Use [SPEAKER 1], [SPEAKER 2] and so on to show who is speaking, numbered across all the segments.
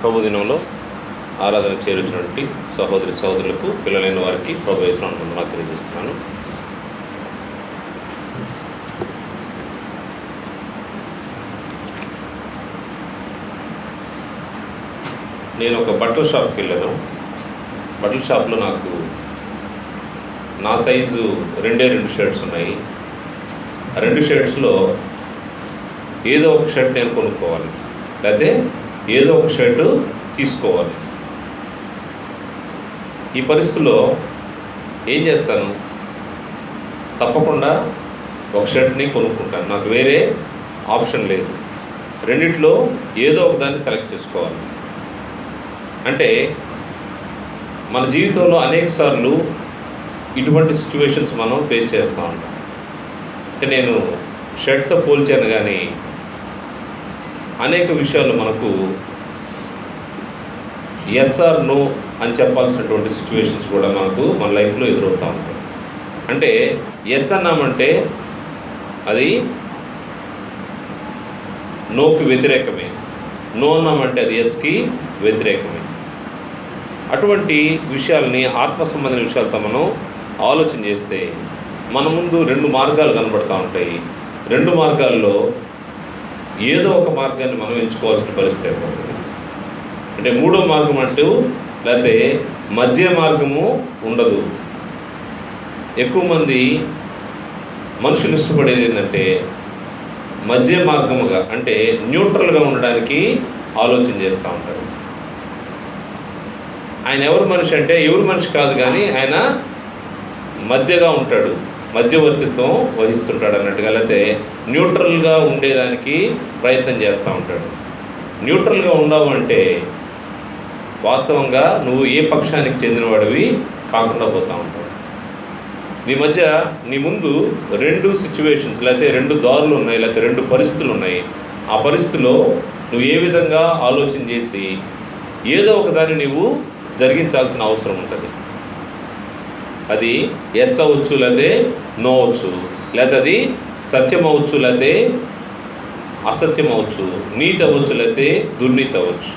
[SPEAKER 1] ప్రభు దినంలో ఆరాధన చేరుచినటువంటి సహోదరి సహోదరులకు, పిల్లలైన వారికి ప్రభు యేసు నామమున తెలియజేస్తున్నాను. నేను ఒక బట్టల షాప్కి వెళ్ళాను. బట్టల షాప్లో నాకు నా సైజు 2 షర్ట్స్ ఉన్నాయి. ఆ 2 షర్ట్స్లో ఏదో ఒక షర్ట్ నేను కొనుక్కోవాలి, లేకపోతే ఏదో ఒక షర్టు తీసుకోవాలి. ఈ పరిస్థితుల్లో ఏం చేస్తాను? తప్పకుండా ఒక షర్ట్ని కొనుక్కుంటాను. నాకు వేరే ఆప్షన్ లేదు. రెండిట్లో ఏదో ఒక దాన్ని సెలెక్ట్ చేసుకోవాలి. అంటే మన జీవితంలో అనేక సార్లు ఇటువంటి సిచ్యువేషన్స్ మనం ఫేస్ చేస్తూ ఉంటాం. అంటే నేను షర్ట్తో పోల్చాను, కానీ అనేక విషయాలు మనకు ఎస్ ఆర్ నో అని చెప్పాల్సినటువంటి సిచ్యువేషన్స్ కూడా మనకు మన లైఫ్లో ఎదురవుతూ ఉంటాయి. అంటే ఎస్ అన్నామంటే అది నోకి వ్యతిరేకమే, నో అన్నామంటే అది ఎస్కి వ్యతిరేకమే. అటువంటి విషయాల్ని, ఆత్మ సంబంధించిన విషయాలతో మనం ఆలోచన చేస్తే మన ముందు 2 మార్గాలు కనబడుతూ ఉంటాయి. 2 మార్గాల్లో ఏదో ఒక మార్గాన్ని మనం ఎంచుకోవాల్సిన పరిస్థితి ఏర్పడుతుంది. అంటే 3వ మార్గం అంటూ లేకపోతే మధ్య మార్గము ఉండదు. ఎక్కువ మంది మనుషులు ఇష్టపడేది ఏంటంటే మధ్య మార్గముగా, అంటే న్యూట్రల్గా ఉండడానికి ఆలోచన చేస్తూ ఉంటారు. ఆయన ఎవరు మనిషి అంటే ఎవరు మనిషి కాదు, కానీ ఆయన మధ్యగా ఉంటాడు, మధ్యవర్తిత్వం వహిస్తుంటాడు అన్నట్టుగా, లేకపోతే న్యూట్రల్గా ఉండేదానికి ప్రయత్నం చేస్తూ ఉంటాడు. న్యూట్రల్గా ఉండవు అంటే వాస్తవంగా నువ్వు ఏ పక్షానికి చెందినవాడివి కాకుండా పోతూ ఉంటావు. నీ ముందు 2 సిచ్యువేషన్స్, లేకపోతే 2 దారులు ఉన్నాయి, లేకపోతే 2 పరిస్థితులు ఉన్నాయి. ఆ పరిస్థితిలో నువ్వు ఏ విధంగా ఆలోచన చేసి ఏదో ఒక దాన్ని నువ్వు జరిగించాల్సిన అవసరం ఉంటుంది. అది ఎస్ అవ్వచ్చు, లేకపోతే నో అవ్వచ్చు, లేకపోతే అది సత్యం అవ్వచ్చు, లేకపోతే అసత్యం అవ్వచ్చు, నీతి అవ్వచ్చు, లేకపోతే దుర్నీతి అవ్వచ్చు.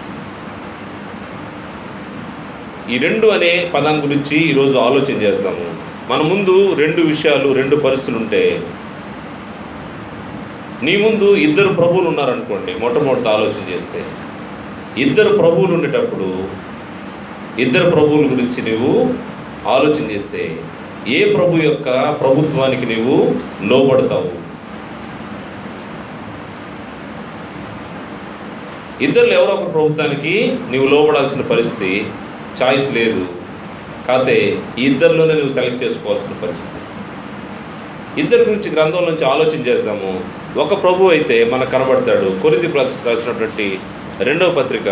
[SPEAKER 1] ఈ 2 అనే పదాన్ని గురించి ఈరోజు ఆలోచన చేస్తాము. మన ముందు 2 విషయాలు, 2 పరిస్థితులు ఉంటే, నీ ముందు 2 ప్రభువులు ఉన్నారనుకోండి. మొట్టమొదటి ఆలోచన చేస్తే 2 ప్రభువులు ఉండేటప్పుడు 2 ప్రభువుల గురించి నువ్వు ఆలోచన చేస్తే ఏ ప్రభు యొక్క ప్రభుత్వానికి నువ్వు లోబడతావు? 2 ఎవరో ఒక ప్రభుత్వానికి నువ్వు లోబడాల్సిన పరిస్థితి, చాయిస్ లేదు. కాకపోతే ఈ 2లోనే నువ్వు సెలెక్ట్ చేసుకోవాల్సిన పరిస్థితి. 2 గురించి గ్రంథం నుంచి ఆలోచన చేస్తాము. ఒక ప్రభు అయితే మనకు కనబడతాడు. కొరింథీ రాసినటువంటి 2వ పత్రిక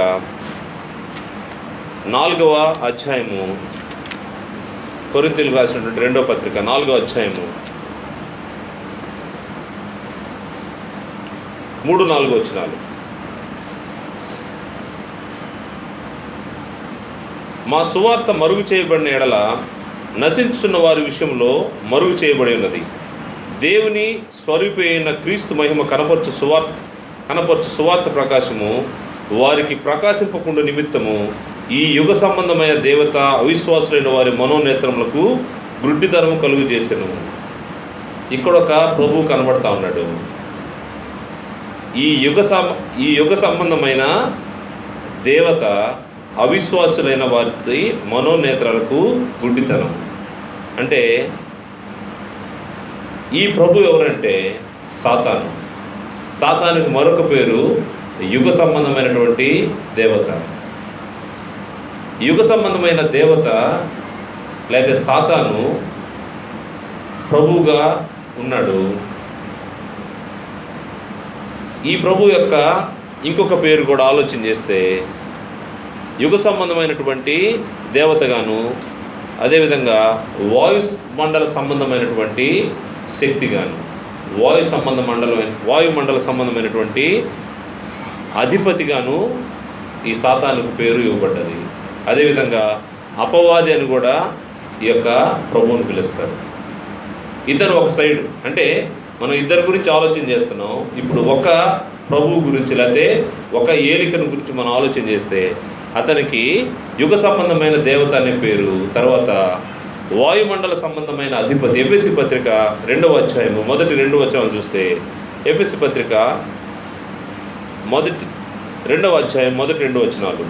[SPEAKER 1] 4వ అధ్యాయము, కొరింథీయులకు రాసినటువంటి 2వ పత్రిక 4వ అధ్యాయము 3-4 వచనాలు. మా సువార్త మరుగు చేయబడిన ఎడల నశించుతున్న వారి విషయంలో మరుగు చేయబడి ఉన్నది. దేవుని స్వరూపి అయిన క్రీస్తు మహిమ కనపరచు సువార్త ప్రకాశము వారికి ప్రకాశింపకుండా నిమిత్తము ఈ యుగ సంబంధమైన దేవత అవిశ్వాసులైన వారి మనోనేత్రములకు గుడ్డితనము కలుగు చేసెను. ఇక్కడ ఒక ప్రభువు కనబడతా ఉన్నాడు. ఈ యుగ సంబంధమైన దేవత అవిశ్వాసులైన వారి మనోనేత్రాలకు గుడ్డితనం. అంటే ఈ ప్రభు ఎవరంటే సాతాను. సాతానుకు మరొక పేరు యుగ సంబంధమైనటువంటి దేవత. యుగ సంబంధమైన దేవత లేదా సాతాను ప్రభువుగా ఉన్నాడు. ఈ ప్రభు యొక్క ఇంకొక పేరు కూడా ఆలోచన చేస్తే యుగ సంబంధమైనటువంటి దేవతగాను, అదేవిధంగా వాయుమండల సంబంధమైనటువంటి శక్తిగాను, వాయుమండల సంబంధమైనటువంటి అధిపతిగాను ఈ సాతానుకు పేరు ఇవ్వబడ్డది. అదేవిధంగా అపవాది అని కూడా ఈ యొక్క ప్రభువుని పిలుస్తారు. ఇతను ఒక సైడ్, అంటే మనం 2 గురించి ఆలోచన చేస్తున్నాం. ఇప్పుడు ఒక ప్రభువు గురించి, లేకపోతే ఒక ఏలికను గురించి మనం ఆలోచన చేస్తే అతనికి యుగ సంబంధమైన దేవత అనే పేరు, తర్వాత వాయుమండల సంబంధమైన అధిపతి. ఎఫెసీ పత్రిక 2వ అధ్యాయము మొదటి 2 వచనాలు చూస్తే, ఎఫెసీ పత్రిక 2వ అధ్యాయం మొదటి 2 వచనాలు,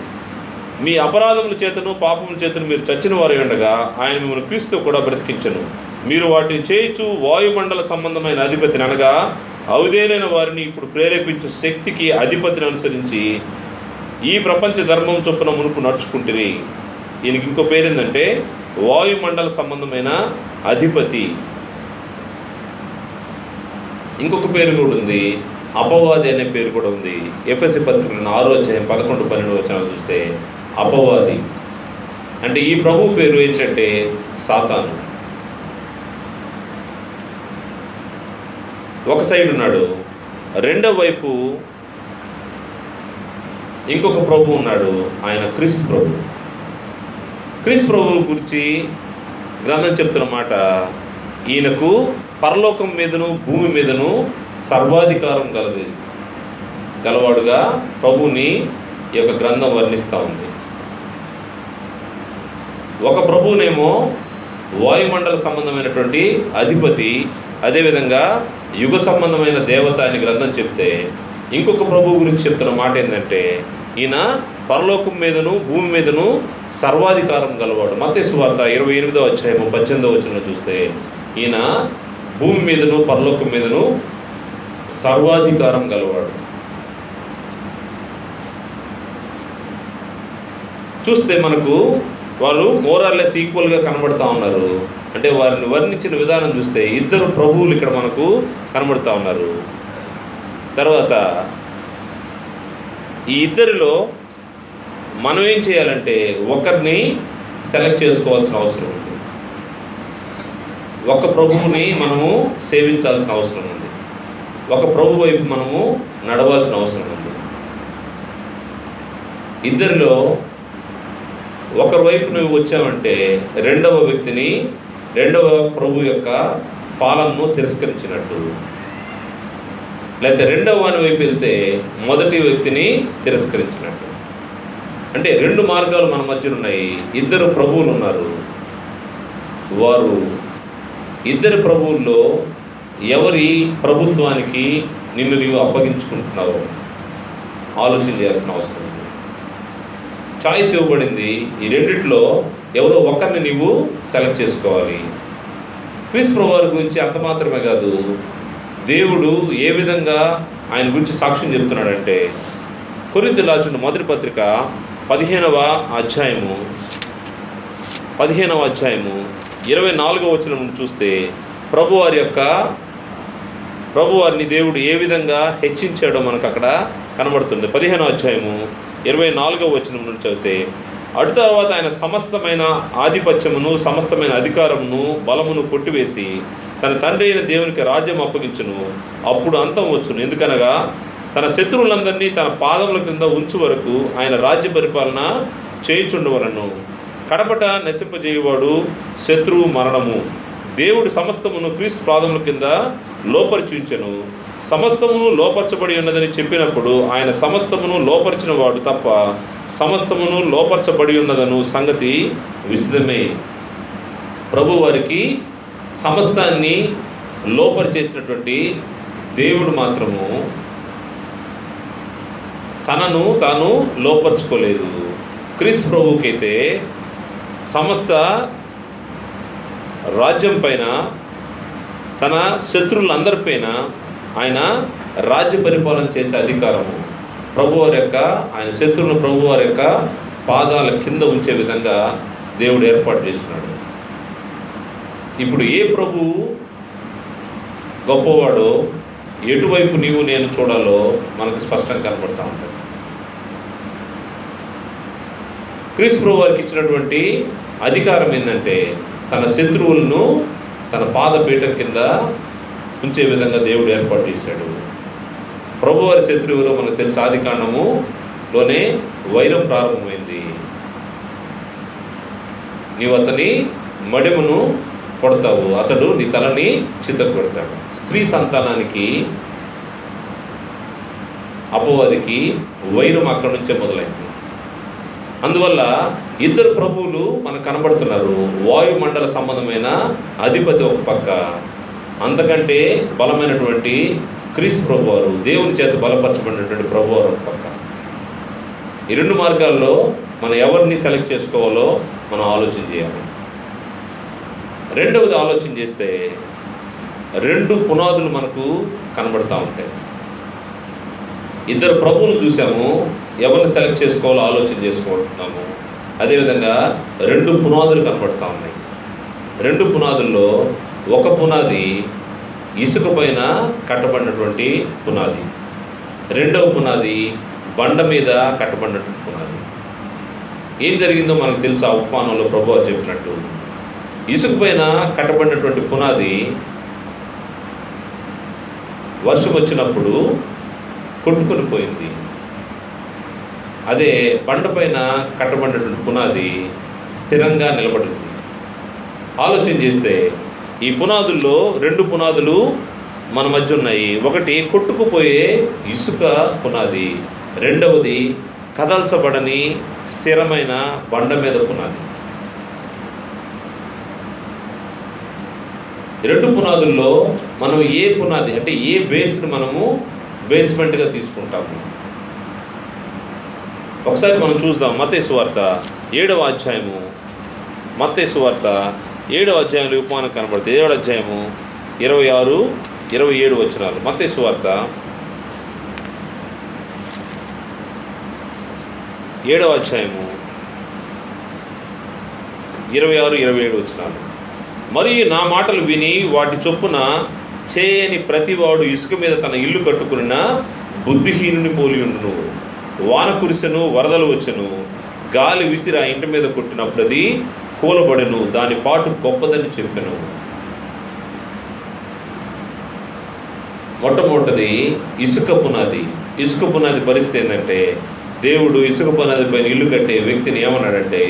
[SPEAKER 1] మీ అపరాధముల చేతను పాపముల చేతను మీరు చచ్చిన వారు ఉండగా ఆయన మిమ్మల్ని క్రీస్తుతో కూడా బ్రతికించను. మీరు వాటిని చేయొచ్చు వాయుమండల సంబంధమైన అధిపతిని, అనగా అవిధేయులైన వారిని ఇప్పుడు ప్రేరేపించు శక్తికి అధిపతిని అనుసరించి ఈ ప్రపంచ ధర్మం చొప్పున మునుపు నడుచుకుంటుని. ఈయనకి ఇంకో పేరు ఏంటంటే వాయుమండల సంబంధమైన అధిపతి. ఇంకొక పేరు కూడా ఉంది, అపవాది అనే పేరు కూడా ఉంది. ఎఫెసీ పత్రిక 6వ అధ్యాయం 11-12 వచనాలు చూస్తే అపవాది అంటే ఈ ప్రభు పేరు ఏంటంటే సాతాను. ఒక సైడ్ ఉన్నాడు, రెండో వైపు ఇంకొక ప్రభు ఉన్నాడు, ఆయన క్రీస్తు ప్రభు. క్రీస్తు ప్రభు గురించి గ్రంథం చెప్తున్న మాట, ఈయనకు పరలోకం మీదను భూమి మీదను సర్వాధికారం గలవాడుగా ప్రభువుని ఈ యొక్క గ్రంథం వర్ణిస్తూ ఉంది. ఒక ప్రభువునేమో వాయుమండల సంబంధమైనటువంటి అధిపతి, అదేవిధంగా యుగ సంబంధమైన దేవత అని గ్రంథం చెప్తే, ఇంకొక ప్రభువు గురించి చెప్తున్న మాట ఏంటంటే ఈయన పరలోకం మీదను భూమి మీదను సర్వాధికారం గలవాడు. మత్తయి సువార్త 28వ అధ్యాయం 18వ వచనం చూస్తే ఈయన భూమి మీదను పరలోకం మీదను సర్వాధికారం గలవాడు. చూస్తే మనకు వాళ్ళు మోరార్లెస్ ఈక్వల్గా కనబడుతూ ఉన్నారు. అంటే వారిని వర్ణించిన విధానం చూస్తే ఇద్దరు ప్రభువులు ఇక్కడ మనకు కనబడుతూ ఉన్నారు. తర్వాత ఈ ఇద్దరిలో మనం ఏం చేయాలంటే ఒకరిని సెలెక్ట్ చేసుకోవాల్సిన అవసరం ఉంది. ఒక ప్రభువుని మనము సేవించాల్సిన అవసరం ఉంది. ఒక ప్రభు వైపు మనము నడవాల్సిన అవసరం ఉంది. ఇద్దరిలో ఒకరి వైపు నువ్వు వచ్చావంటే రెండవ వ్యక్తిని, రెండవ ప్రభు యొక్క పాలనను తిరస్కరించినట్టు. లేకపోతే రెండవ వాని వైపు వెళ్తే మొదటి వ్యక్తిని తిరస్కరించినట్టు. అంటే రెండు మార్గాలు మన మధ్య ఉన్నాయి. ఇద్దరు ప్రభువులు ఉన్నారు. వారు ఇద్దరు ప్రభువుల్లో ఎవరి ప్రభుత్వానికి నిన్ను నీవు అప్పగించుకుంటున్నావు ఆలోచన చేయాల్సిన అవసరం ఉంది. చాయిస్ ఇవ్వబడింది. ఈ రెండిట్లో ఎవరో ఒకరిని నీవు సెలెక్ట్ చేసుకోవాలి. క్రీస్తు ప్రభువు వారి గురించి అంత మాత్రమే కాదు, దేవుడు ఏ విధంగా ఆయన గురించి సాక్ష్యం చెప్తున్నాడంటే, కొరింథీయులకు రాసిన మొదటి పత్రిక 15వ అధ్యాయము 24వ వచనం నుండి చూస్తే ప్రభువారిని దేవుడు ఏ విధంగా హెచ్చించాడో మనకు అక్కడ కనబడుతుంది. 15వ అధ్యాయము 24వ వచనం నుండి చదివితే, అటు తర్వాత ఆయన సమస్తమైన ఆధిపత్యమును సమస్తమైన అధికారమును బలమును కొట్టివేసి తన తండ్రి అయిన దేవునికి రాజ్యం అప్పగించును. అప్పుడు అంతం వచ్చును. ఎందుకనగా తన శత్రువులందరినీ తన పాదముల క్రింద ఉంచు వరకు ఆయన రాజ్య పరిపాలన చేయుచుండవలను. కడపట నశింపజేయువాడు శత్రువు మరణము. దేవుడు సమస్తమును క్రీస్తు పాదముల కింద లోపరిచించెను. సమస్తమును లోపరచబడి ఉన్నదని చెప్పినప్పుడు ఆయన సమస్తమును లోపరిచిన వాడు తప్ప సమస్తమును లోపరచబడి ఉన్నదను సంగతి విశదమే. ప్రభు వారికి సమస్తాన్ని లోపరిచేసినటువంటి దేవుడు మాత్రము తనను తాను లోపరుచుకోలేదు. క్రీస్తు ప్రభువుకైతే సమస్త రాజ్యం పైన, తన శత్రువులందరిపైన ఆయన రాజ్య పరిపాలన చేసే అధికారము ప్రభువారి యొక్క, ఆయన శత్రువులను ప్రభువారి యొక్క పాదాల కింద ఉంచే విధంగా దేవుడు ఏర్పాటు చేస్తున్నాడు. ఇప్పుడు ఏ ప్రభువు గొప్పవాడో, ఎటువైపు నీవు నేను చూడాలో మనకు స్పష్టంగా కనబడుతూ ఉంటుంది. క్రీస్తు ప్రభువు వారికి ఇచ్చినటువంటి అధికారం ఏంటంటే తన శత్రువులను తన పాదపీఠం కింద ఉంచే విధంగా దేవుడు ఏర్పాటు చేశాడు. ప్రభువారి శత్రువులో మనకు తెలిసి ఆదికాండములోనే వైరం ప్రారంభమైంది. నీవు అతని మడిమును కొడతావు, అతడు నీ తలని చితక కొడతాడు. స్త్రీ సంతానానికి అపవాదికి వైరం అక్కడి నుంచే మొదలైంది. అందువల్ల ఇద్దరు ప్రభువులు మనకు కనబడుతున్నారు. వాయుమండల సంబంధమైన అధిపతి ఒక పక్క, అంతకంటే బలమైనటువంటి క్రీస్తు ప్రభువారు, దేవుని చేత బలపరచబడినటువంటి ప్రభువారు ఒక పక్క. ఈ రెండు మార్గాల్లో మనం ఎవరిని సెలెక్ట్ చేసుకోవాలో మనం ఆలోచన చేయాలి. రెండవది ఆలోచన చేస్తే రెండు పునాదులు మనకు కనబడుతూ ఉంటాయి. ఇద్దరు ప్రభువులు చూసాము, ఎవరిని సెలెక్ట్ చేసుకోవాలో ఆలోచన చేసుకుంటున్నాము. అదేవిధంగా రెండు పునాదులు కనబడుతూ ఉన్నాయి. రెండు పునాదుల్లో ఒక పునాది ఇసుక పైన కట్టబడినటువంటి పునాది, రెండవ పునాది బండ మీద కట్టబడినటువంటి పునాది. ఏం జరిగిందో మనకు తెలుసు. ఆ ఉపమానంలో ప్రభువు చెప్పినట్టు ఇసుక పైన కట్టబడినటువంటి పునాది వర్షం వచ్చినప్పుడు కొట్టుకొని పోయింది. అదే బండపైన కట్టబడినటువంటి పునాది స్థిరంగా నిలబడింది. ఆలోచన చేస్తే ఈ పునాదుల్లో రెండు పునాదులు మన మధ్య ఉన్నాయి. ఒకటి కొట్టుకుపోయే ఇసుక పునాది, రెండవది కదల్చబడని స్థిరమైన బండ మీద పునాది. రెండు పునాదుల్లో మనం ఏ పునాది అంటే ఏ బేస్ని మనము బేస్మెంట్గా తీసుకుంటాము. ఒకసారి మనం చూద్దాం. మత్తయి సువార్త 7వ అధ్యాయము, మత్తయి సువార్త 7వ అధ్యాయంలో ఉపమానం కనబడుతుంది. 7వ అధ్యాయము 26, 27 వచనాలు. మత్తయి సువార్త 7వ అధ్యాయము 26, 27 వచనాలు. మరియు నా మాటలు విని వాటి చొప్పున చేయని ప్రతివాడు ఇసుక మీద తన ఇల్లు కట్టుకున్న బుద్ధిహీనుని పోలి ఉండును. వాన కురిసెను, వరదలు వచ్చెను, గాలి విసిరి ఆ ఇంటి మీద కొట్టినప్పుడు అది కూలబడెను, దాని పాటు గొప్పదని చెప్పెను. మొట్టమొదటిది ఇసుక పునాది. ఇసుక పునాది పరిస్థితి ఏంటంటే, దేవుడు ఇసుక పునాది పైన ఇల్లు కట్టే వ్యక్తిని ఏమన్నాడంటే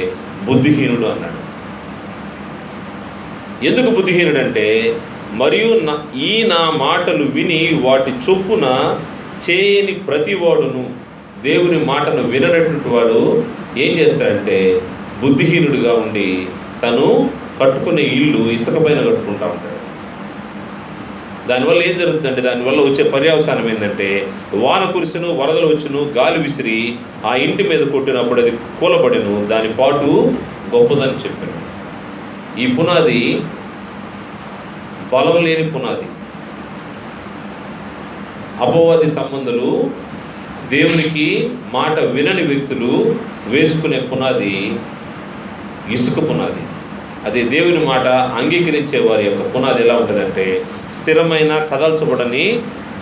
[SPEAKER 1] బుద్ధిహీనుడు అన్నాడు. ఎందుకు బుద్ధిహీనుడంటే, మరియు నా మాటలు విని వాటి చొప్పున చేయని ప్రతివాడును, దేవుని మాటను విననటువంటి వాడు ఏం చేస్తాడంటే బుద్ధిహీనుడిగా ఉండి తను కట్టుకునే ఇల్లు ఇసుక పైన కట్టుకుంటూ ఉంటాడు. దానివల్ల ఏం జరుగుతుందంటే, దానివల్ల వచ్చే పర్యవసానం ఏంటంటే, వాన కురిసెను, వరదలు వచ్చును, గాలి విసిరి ఆ ఇంటి మీద కొట్టినప్పుడు అది కూలబడెను, దాని పాటు గొప్పదని చెప్పాను. ఈ పునాది బలం లేని పునాది. అపవాది సంబంధులు, దేవునికి మాట వినని వ్యక్తులు వేసుకునే పునాది ఇసుక పునాది. అదే దేవుని మాట అంగీకరించే వారి యొక్క పునాది ఎలా ఉంటుందంటే స్థిరమైన కదల్చబడని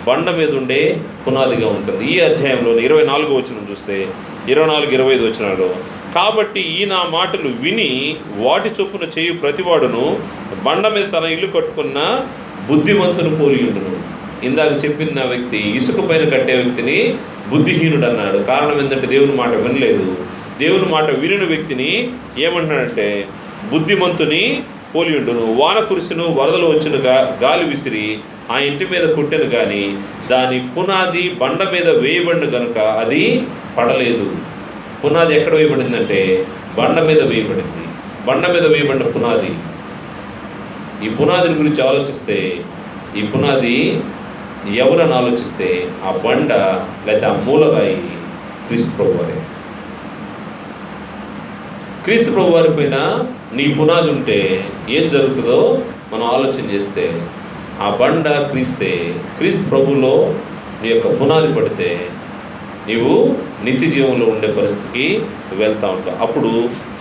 [SPEAKER 1] బండ మీద ఉండే పునాదిగా ఉంటుంది. ఈ అధ్యాయంలో 24వ వచనం చూస్తే 24, 25 వచనాలు, కాబట్టి ఈ నా మాటలు విని వాటి చొప్పున చేయు ప్రతివాడును బండ మీద తన ఇల్లు కట్టుకున్న బుద్ధిమంతుని పోలి ఉండును. ఇందాక చెప్పిన వ్యక్తి ఇసుక పైన కట్టే వ్యక్తిని బుద్ధిహీనుడు అన్నాడు. కారణం ఏంటంటే దేవుని మాట వినలేదు. దేవుని మాట వినిన వ్యక్తిని ఏమంటున్నాడంటే బుద్ధిమంతుని పోలి ఉండును. వాన కురిసెను, వరదలు వచ్చును, గాలి విసిరి ఆ ఇంటి మీద కొట్టెను, కానీ దాని పునాది బండ మీద వేయబడిన కనుక అది పడలేదు. పునాది ఎక్కడ వేయబడిందంటే బండ మీద వేయబడింది. బండ మీద వేయబడిన పునాది. ఈ పునాదిని గురించి ఆలోచిస్తే, ఈ పునాది ఎవరని ఆలోచిస్తే ఆ బండ లేకపోతే ఆ మూలరాయి క్రీస్తు ప్రభువారే. క్రీస్తు ప్రభువారి పైన నీ పునాది ఉంటే ఏం జరుగుతుందో మనం ఆలోచన చేస్తే, ఆ బండ క్రీస్తే, క్రీస్తు ప్రభువులో నీ యొక్క పునాది పడితే నీవు నిత్య జీవంలో ఉండే పరిస్థితికి వెళ్తూ ఉంటావు. అప్పుడు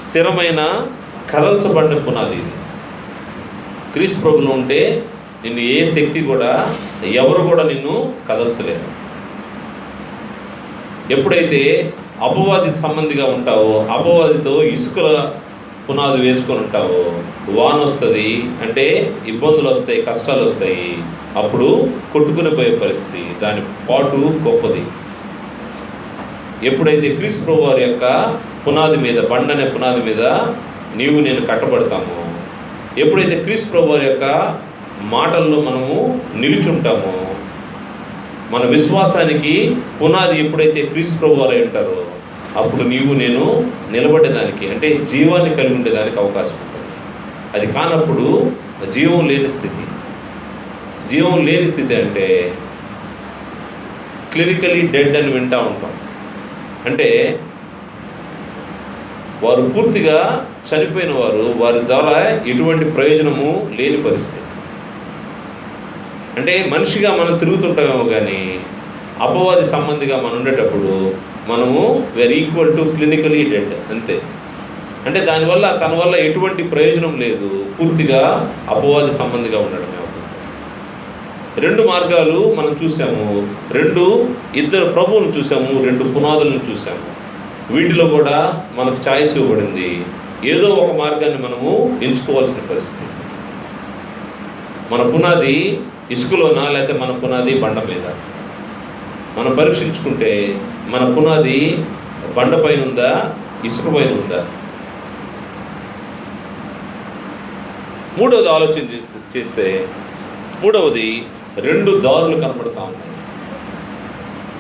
[SPEAKER 1] స్థిరమైన కదల్చబడిన పునాది ఇది. క్రీస్తు ప్రభువులో ఉంటే నిన్ను ఏ శక్తి కూడా, ఎవరు కూడా నిన్ను కదల్చలేరు. ఎప్పుడైతే అపవాది సంబంధిగా ఉంటావో, అపవాదితో ఇసుకల పునాది వేసుకొని ఉంటావో, వాన వస్తుంది అంటే ఇబ్బందులు వస్తాయి, కష్టాలు వస్తాయి, అప్పుడు కొట్టుకుని పోయే పరిస్థితి, దాని పాటు గొప్పది. ఎప్పుడైతే క్రీస్తు ప్రభువు వారి యొక్క పునాది మీద, బండనే పునాది మీద నీవు నేను కట్టబడతామో, ఎప్పుడైతే క్రీస్తు ప్రభువు వారి యొక్క మాటల్లో మనము నిలుచుంటామో, మన విశ్వాసానికి పునాది ఎప్పుడైతే క్రీస్తు ప్రభు వారు ఉంటారో అప్పుడు నీవు నేను నిలబడేదానికి, అంటే జీవాన్ని కలిగి ఉండేదానికి అవకాశం ఉంటుంది. అది కానప్పుడు జీవం లేని స్థితి. జీవం లేని స్థితి అంటే క్లినికలీ డెడ్ అని వింటూ ఉంటాం. అంటే వారు పూర్తిగా చనిపోయిన వారి ద్వారా ఎటువంటి ప్రయోజనము లేని పరిస్థితి. అంటే మనిషిగా మనం తిరుగుతుంటామేమో కానీ అపవాది సంబంధిగా మనం ఉండేటప్పుడు మనము where equal to clinically dead అంతే. అంటే తన వల్ల ఎటువంటి ప్రయోజనం లేదు, పూర్తిగా అపవాది సంబంధిగా ఉండడమే అవుతుంది. రెండు మార్గాలు మనం చూసాము, ఇద్దరు ప్రభువులను చూసాము, రెండు పునాదులను చూసాము. వీటిలో కూడా మనకు ఛాయిస్ ఇవ్వబడింది. ఏదో ఒక మార్గాన్ని మనము ఎంచుకోవాల్సిన పరిస్థితి. మన పునాది ఇసుకలోనా, లేకపోతే మన పునాది బండ మీద? మనం పరీక్షించుకుంటే మన పునాది బండ పైన ఉందా, ఇసుక పైన ఉందా? మూడవది ఆలోచన చేస్తే రెండు దారులు కనబడతా ఉన్నాయి.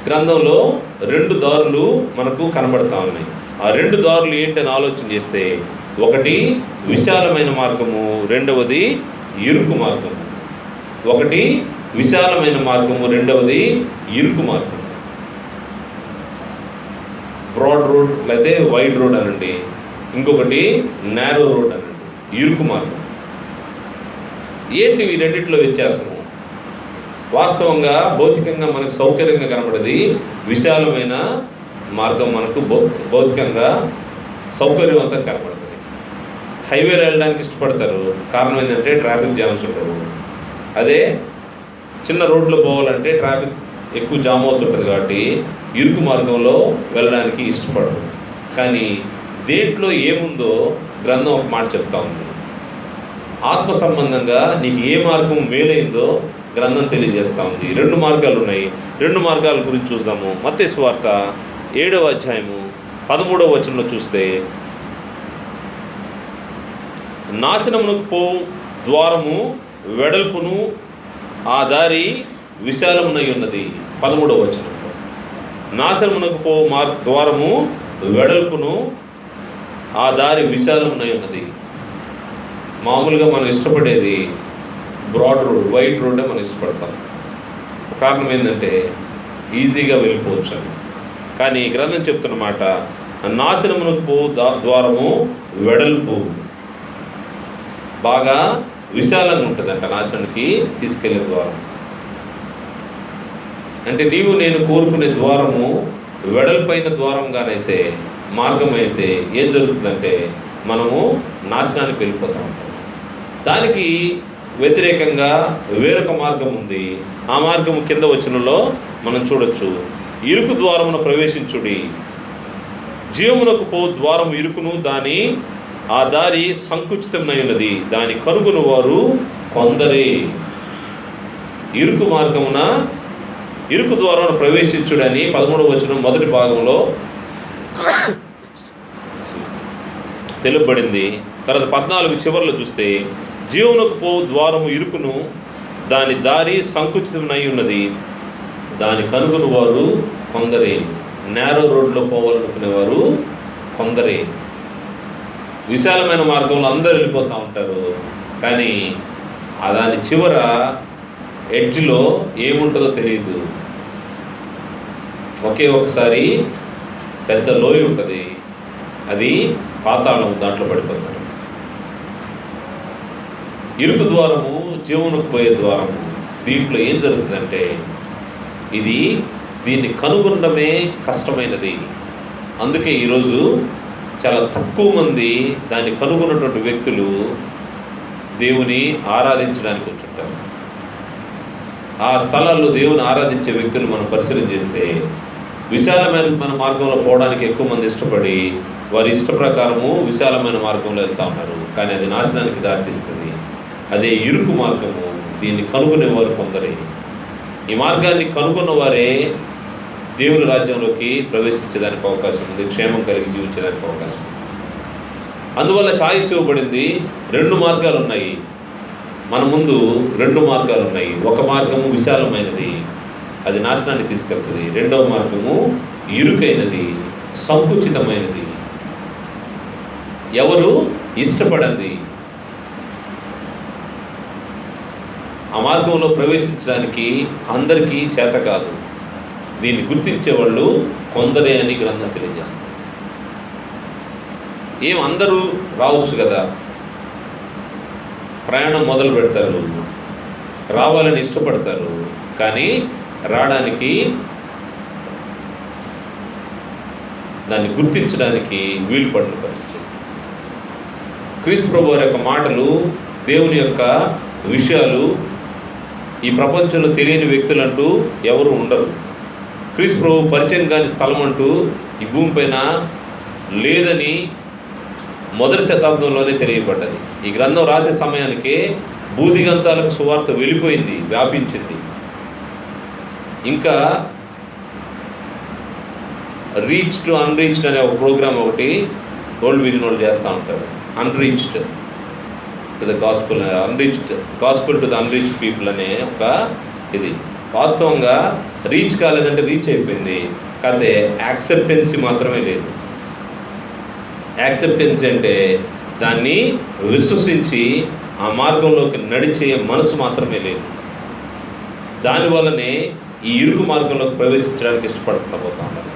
[SPEAKER 1] గ్రంథంలో రెండు దారులు మనకు కనబడతా ఉన్నాయి. ఆ రెండు దారులు ఏంటని ఆలోచన చేస్తే, ఒకటి విశాలమైన మార్గము, రెండవది ఇరుకు మార్గము. ఒకటి విశాలమైన మార్గము, రెండవది ఇరుకు మార్గము. బ్రాడ్ రోడ్ లేకపోతే వైడ్ రోడ్ అనండి, ఇంకొకటి నేరో రోడ్ అనండి, ఇరుకు మార్గం. ఏంటి ఈ రెండిట్లో వ్యత్యాసము? వాస్తవంగా భౌతికంగా మనకు సౌకర్యంగా కనబడేది విశాలమైన మార్గం, మనకు భౌతికంగా సౌకర్యవంతంగా కనబడుతుంది. హైవేలో వెళ్ళడానికి ఇష్టపడతారు, కారణం ఏంటంటే ట్రాఫిక్ జామ్స్ ఉండవు. అదే చిన్న రోడ్లో పోవాలంటే ట్రాఫిక్ ఎక్కువ జామ్ అవుతుంటుంది కాబట్టి ఇరుకు మార్గంలో వెళ్ళడానికి ఇష్టపడరు. కానీ దేంట్లో ఏముందో గ్రంథం ఒక మాట చెప్తా ఉంది. ఆత్మ సంబంధంగా నీకు ఏ మార్గం మేలైందో గ్రంథం తెలియజేస్తూ ఉంది. రెండు మార్గాలు ఉన్నాయి. రెండు మార్గాల గురించి చూద్దాము. మత్తయి సువార్త 7వ అధ్యాయము 13వ వచనంలో చూస్తే, నాశనమునకు పోవు ద్వారము వెడల్పును, ఆ దారి విశాలమునై ఉన్నది. 13వ వచనంలో నాశనమునకు పోవు ద్వారము వెడల్పును, ఆ దారి విశాలమునై ఉన్నది. మామూలుగా మనం ఇష్టపడేది బ్రాడ్ రోడ్, వైడ్ రోడ్డే మనం ఇష్టపడతాం. కారణం ఏంటంటే ఈజీగా వెళ్ళిపోవచ్చు అని. కానీ గ్రంథం చెప్తున్నమాట, నాశనమునకు పోవు ద్వారము వెడల్పు, బాగా విశాలంగా ఉంటుందంట నాశనానికి తీసుకెళ్లే ద్వారం. అంటే నీవు నేను కోరుకునే ద్వారము వెడల్పైన ద్వారంగానైతే, మార్గం అయితే ఏం జరుగుతుందంటే మనము నాశనానికి వెళ్ళిపోతూ ఉంటాం. దానికి వ్యతిరేకంగా వేరొక మార్గం ఉంది. ఆ మార్గము కింద వచనంలో మనం చూడొచ్చు. ఇరుకు ద్వారమును ప్రవేశించుడి, జీవమునకు పో ద్వారము ఇరుకును, ఆ దారి సంకుచితమై ఉన్నది, దాని కనుగొని వారు కొందరే. ఇరుకు ద్వారమును ప్రవేశించుడని 13వ వచనం మొదటి భాగంలో తెలుపబడింది. తర్వాత 14 చివరిలో చూస్తే, జీవమునకు పో ద్వారము ఇరుకును, దాని దారి సంకుచితమై ఉన్నది, దాని కనుగొని వారు కొందరే. నేరో రోడ్లో పోవాలనుకునేవారు కొందరే. విశాలమైన మార్గంలో అందరూ వెళ్ళిపోతూ ఉంటారు, కానీ దాని చివర ఎడ్జ్లో ఏముంటుందో తెలియదు. ఒకసారి పెద్ద లోయ ఉంటుంది, అది పాతాళం, దాంట్లో పడిపోతారు. ఇరుకు ద్వారము జీవమునకు పోయే ద్వారము. దీంట్లో ఏం జరుగుతుందంటే దీన్ని కనుగొనడమే కష్టమైనది. అందుకే ఈరోజు చాలా తక్కువ మంది దాన్ని కనుగొన్నటువంటి వ్యక్తులు దేవుని ఆరాధించడానికి వచ్చుంటారు. ఆ స్థలాల్లో దేవుని ఆరాధించే వ్యక్తులు మనం పరిశీలన చేస్తే విశాలమైన మన మార్గంలో పోవడానికి ఎక్కువ మంది ఇష్టపడి వారి ఇష్ట ప్రకారము విశాలమైన మార్గంలో వెళ్తూ ఉన్నారు, కానీ అది నాశనానికి దారితీస్తుంది. అదే ఇరుకు మార్గము, దీన్ని కనుగొనేవారు కొందరే. ఈ మార్గాన్ని కనుగొన్న వారే దేవుని రాజ్యంలోకి ప్రవేశించేదానికి అవకాశం ఉంది, క్షేమం కలిగి జీవించేదానికి అవకాశం ఉంది. అందువల్ల ఛాయిస్ ఇవ్వబడింది. రెండు మార్గాలు ఉన్నాయి మన ముందు, రెండు మార్గాలు ఉన్నాయి. ఒక మార్గము విశాలమైనది, అది నాశనాన్ని తీసుకెళ్తుంది. రెండవ మార్గము ఇరుకైనది, సంకుచితమైనది, ఎవరు ఇష్టపడండి. ఆ మార్గంలో ప్రవేశించడానికి అందరికీ చేత కాదు. దీన్ని గుర్తించేవాళ్ళు కొందరే అని గ్రంథం తెలియజేస్తారు. అందరూ రావచ్చు కదా, ప్రయాణం మొదలు పెడతారు, రావాలని ఇష్టపడతారు, కానీ రావడానికి, దాన్ని గుర్తించడానికి వీలు పడిన పరిస్థితి. క్రీస్తు ప్రభు వారి యొక్క మాటలు, దేవుని యొక్క విషయాలు ఈ ప్రపంచంలో తెలియని వ్యక్తులంటూ ఎవరు ఉండరు. క్రీస్తు ప్రభు పరిచయం కాని స్థలం అంటూ ఈ భూమిపైన లేదని మొదటి శతాబ్దంలోనే తెలియబడ్డది. ఈ గ్రంథం రాసే సమయానికే బూదిగంతాలకు సువార్త వెళ్ళిపోయింది, వ్యాపించింది. ఇంకా రీచ్ టు అన్రీచ్డ్ అనే ఒక ప్రోగ్రామ్ ఒకటి వరల్డ్ విజన్ వాళ్ళు చేస్తూ ఉంటారు. Unreached to the gospel, gospel to the unreached people అనే ఒక ఇది. వాస్తవంగా రీచ్ కాలేదంటే రీచ్ అయిపోయింది, కాకపోతే యాక్సెప్టెన్సీ మాత్రమే లేదు. యాక్సెప్టెన్స్ అంటే దాన్ని విశ్వసించి ఆ మార్గంలోకి నడిచే మనసు మాత్రమే లేదు. దానివల్లనే ఈ ఇరుకు మార్గంలోకి ప్రవేశించడానికి ఇష్టపడకుండా పోతా ఉన్నారు.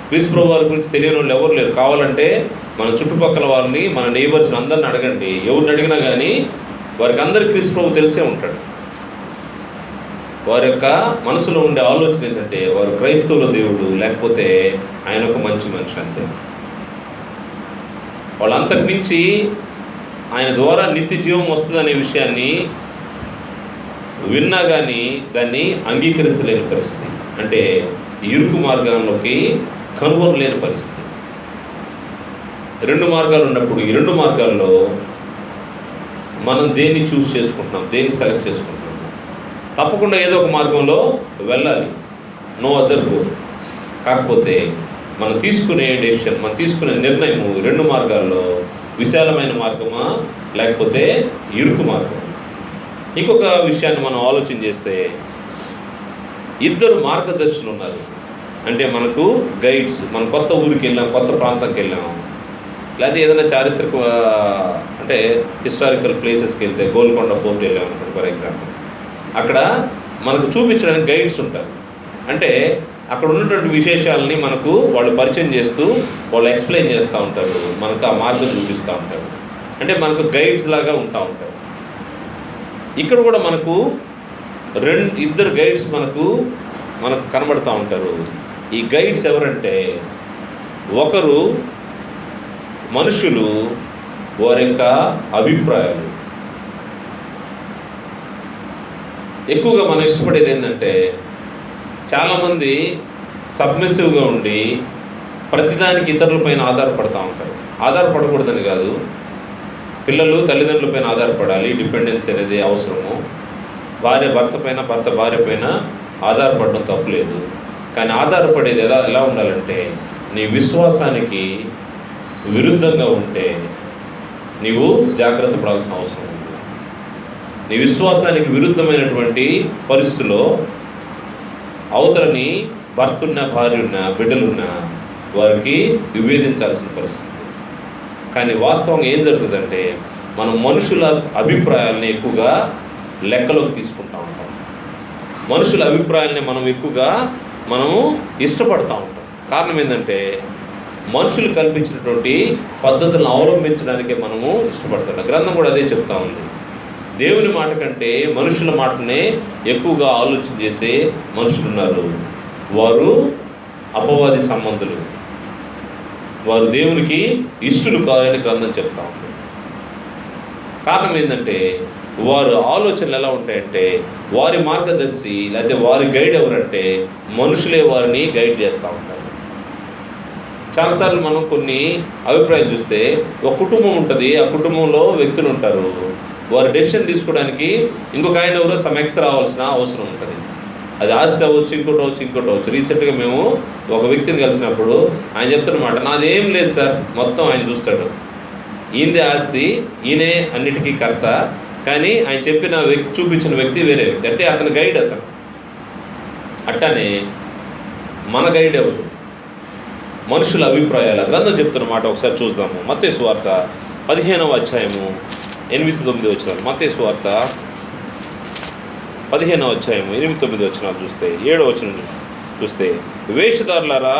[SPEAKER 1] క్రీస్తు ప్రభు వారి గురించి తెలియని వాళ్ళు ఎవరు లేరు. కావాలంటే మన చుట్టుపక్కల వాళ్ళని, మన నైబర్స్ని అందరిని అడగండి. ఎవరిని అడిగినా కానీ వారికి అందరికీ క్రీస్తు ప్రభు తెలిసే ఉంటాడు. వారి యొక్క మనసులో ఉండే ఆలోచన ఏంటంటే వారు క్రైస్తవుల దేవుడు, లేకపోతే ఆయన ఒక మంచి మనిషి అంతే. వాళ్ళంతకు మించి ఆయన ద్వారా నిత్య జీవం వస్తుందనే విషయాన్ని విన్నా కానీ దాన్ని అంగీకరించలేని పరిస్థితి. అంటే ఇరుకు మార్గంలోకి కనుగొనలేని పరిస్థితి. రెండు మార్గాలు ఉన్నప్పుడు ఈ రెండు మార్గాల్లో మనం దేన్ని చూస్ చేసుకుంటున్నాం, దేన్ని సెలెక్ట్ చేసుకుంటున్నాం. తప్పకుండా ఏదో ఒక మార్గంలో వెళ్ళాలి, నో అదర్ గో. కాకపోతే మనం తీసుకునే డెసిషన్, మనం తీసుకునే నిర్ణయము రెండు మార్గాల్లో విశాలమైన మార్గమా లేకపోతే ఇరుకు మార్గం. ఇంకొక విషయాన్ని మనం ఆలోచన చేస్తే ఇద్దరు మార్గదర్శులు ఉన్నారు. అంటే మనకు గైడ్స్. మనం కొత్త ఊరికి వెళ్ళాం, కొత్త ప్రాంతానికి వెళ్ళాం, లేకపోతే ఏదైనా చారిత్రక అంటే హిస్టారికల్ ప్లేసెస్కి వెళ్తే గోల్కొండ ఫోర్ట్ వెళ్ళాం అనుకోండి ఫర్ ఎగ్జాంపుల్. అక్కడ మనకు చూపించడానికి గైడ్స్ ఉంటారు. అంటే అక్కడ ఉన్నటువంటి విశేషాలని మనకు వాళ్ళు పరిచయం చేస్తూ వాళ్ళు ఎక్స్ప్లెయిన్ చేస్తూ ఉంటారు, మనకు ఆ మార్గం చూపిస్తూ ఉంటారు. అంటే మనకు గైడ్స్ లాగా ఉంటా ఉంటారు. ఇక్కడ కూడా మనకు ఇద్దరు గైడ్స్ మనకు కనబడుతూ ఉంటారు. ఈ గైడ్స్ ఎవరంటే, ఒకరు మనుషులు, వారి యొక్క అభిప్రాయాలు. ఎక్కువగా మనం ఇష్టపడేది ఏంటంటే, చాలామంది సబ్మిసివ్గా ఉండి ప్రతిదానికి ఇతరులపైన ఆధారపడుతూ ఉంటారు. ఆధారపడకూడదని కాదు, పిల్లలు తల్లిదండ్రులపైన ఆధారపడాలి, డిపెండెన్స్ అనేది అవసరము. భార్య భర్త పైన, భర్త భార్య పైన ఆధారపడడం తప్పులేదు. కానీ ఆధారపడేది ఎలా ఉండాలంటే, నీ విశ్వాసానికి విరుద్ధంగా ఉంటే నీవు జాగ్రత్త పడాల్సిన అవసరం ఉంది. నీ విశ్వాసానికి విరుద్ధమైనటువంటి పరిస్థితుల్లో అవతలని భర్త ఉన్నా, భార్య ఉన్నా, బిడ్డలున్నా వారికి విభేదించాల్సిన పరిస్థితి. కానీ వాస్తవంగా ఏం జరుగుతుందంటే, మనం మనుషుల అభిప్రాయాలని ఎక్కువగా లెక్కలోకి తీసుకుంటూ ఉంటాం. మనుషుల అభిప్రాయాలని మనము ఇష్టపడుతూ ఉంటాం. కారణం ఏంటంటే, మనుషులు కల్పించినటువంటి పద్ధతులను అవలంబించడానికే మనము ఇష్టపడుతున్నాం. గ్రంథం కూడా అదే చెప్తా ఉంది. దేవుని మాట కంటే మనుషుల మాటనే ఎక్కువగా ఆలోచన చేసే మనుషులు ఉన్నారు. వారు అపవాది సంబంధులు, వారు దేవునికి ఇష్టలు కాదని గ్రంథం చెప్తా ఉంది. కారణం ఏంటంటే, వారు ఆలోచనలు ఎలా ఉంటాయంటే, వారి మార్గదర్శి లేకపోతే వారి గైడ్ ఎవరంటే మనుషులే వారిని గైడ్ చేస్తూ ఉంటారు. చాలాసార్లు మనం కొన్ని అభిప్రాయాలు చూస్తే, ఒక కుటుంబం ఉంటుంది, ఆ కుటుంబంలో వ్యక్తులు ఉంటారు. వారు డెసిషన్ తీసుకోవడానికి ఇంకొక ఆయన ఎవరో సమెక్స్ రావాల్సిన అవసరం ఉంటుంది. అది ఆస్తి అవ్వచ్చు, ఇంకోటి అవ్వచ్చు. రీసెంట్గా మేము ఒక వ్యక్తిని కలిసినప్పుడు ఆయన చెప్తున్నమాట, నాదేం లేదు సార్, మొత్తం ఆయన చూస్తాడు, ఈయనదే ఆస్తి, ఈయనే అన్నిటికీ కర్త, కానీ ఆయన చెప్పిన వ్యక్తి, చూపించిన వ్యక్తి వేరే వ్యక్తి. అంటే అతని గైడ్. అట్టనే మన గైడ్ ఎవరు? మనుషుల అభిప్రాయాల గ్రంథం చెప్తున్న మాట ఒకసారి చూద్దాము. మత్తయి సువార్త 15వ అధ్యాయము 8-9 వచనాలు. మత్తయి సువార్త 15వ అధ్యాయము 8-9 వచనాలు చూస్తే 7వ వచనం చూస్తే, వేషధారులారా,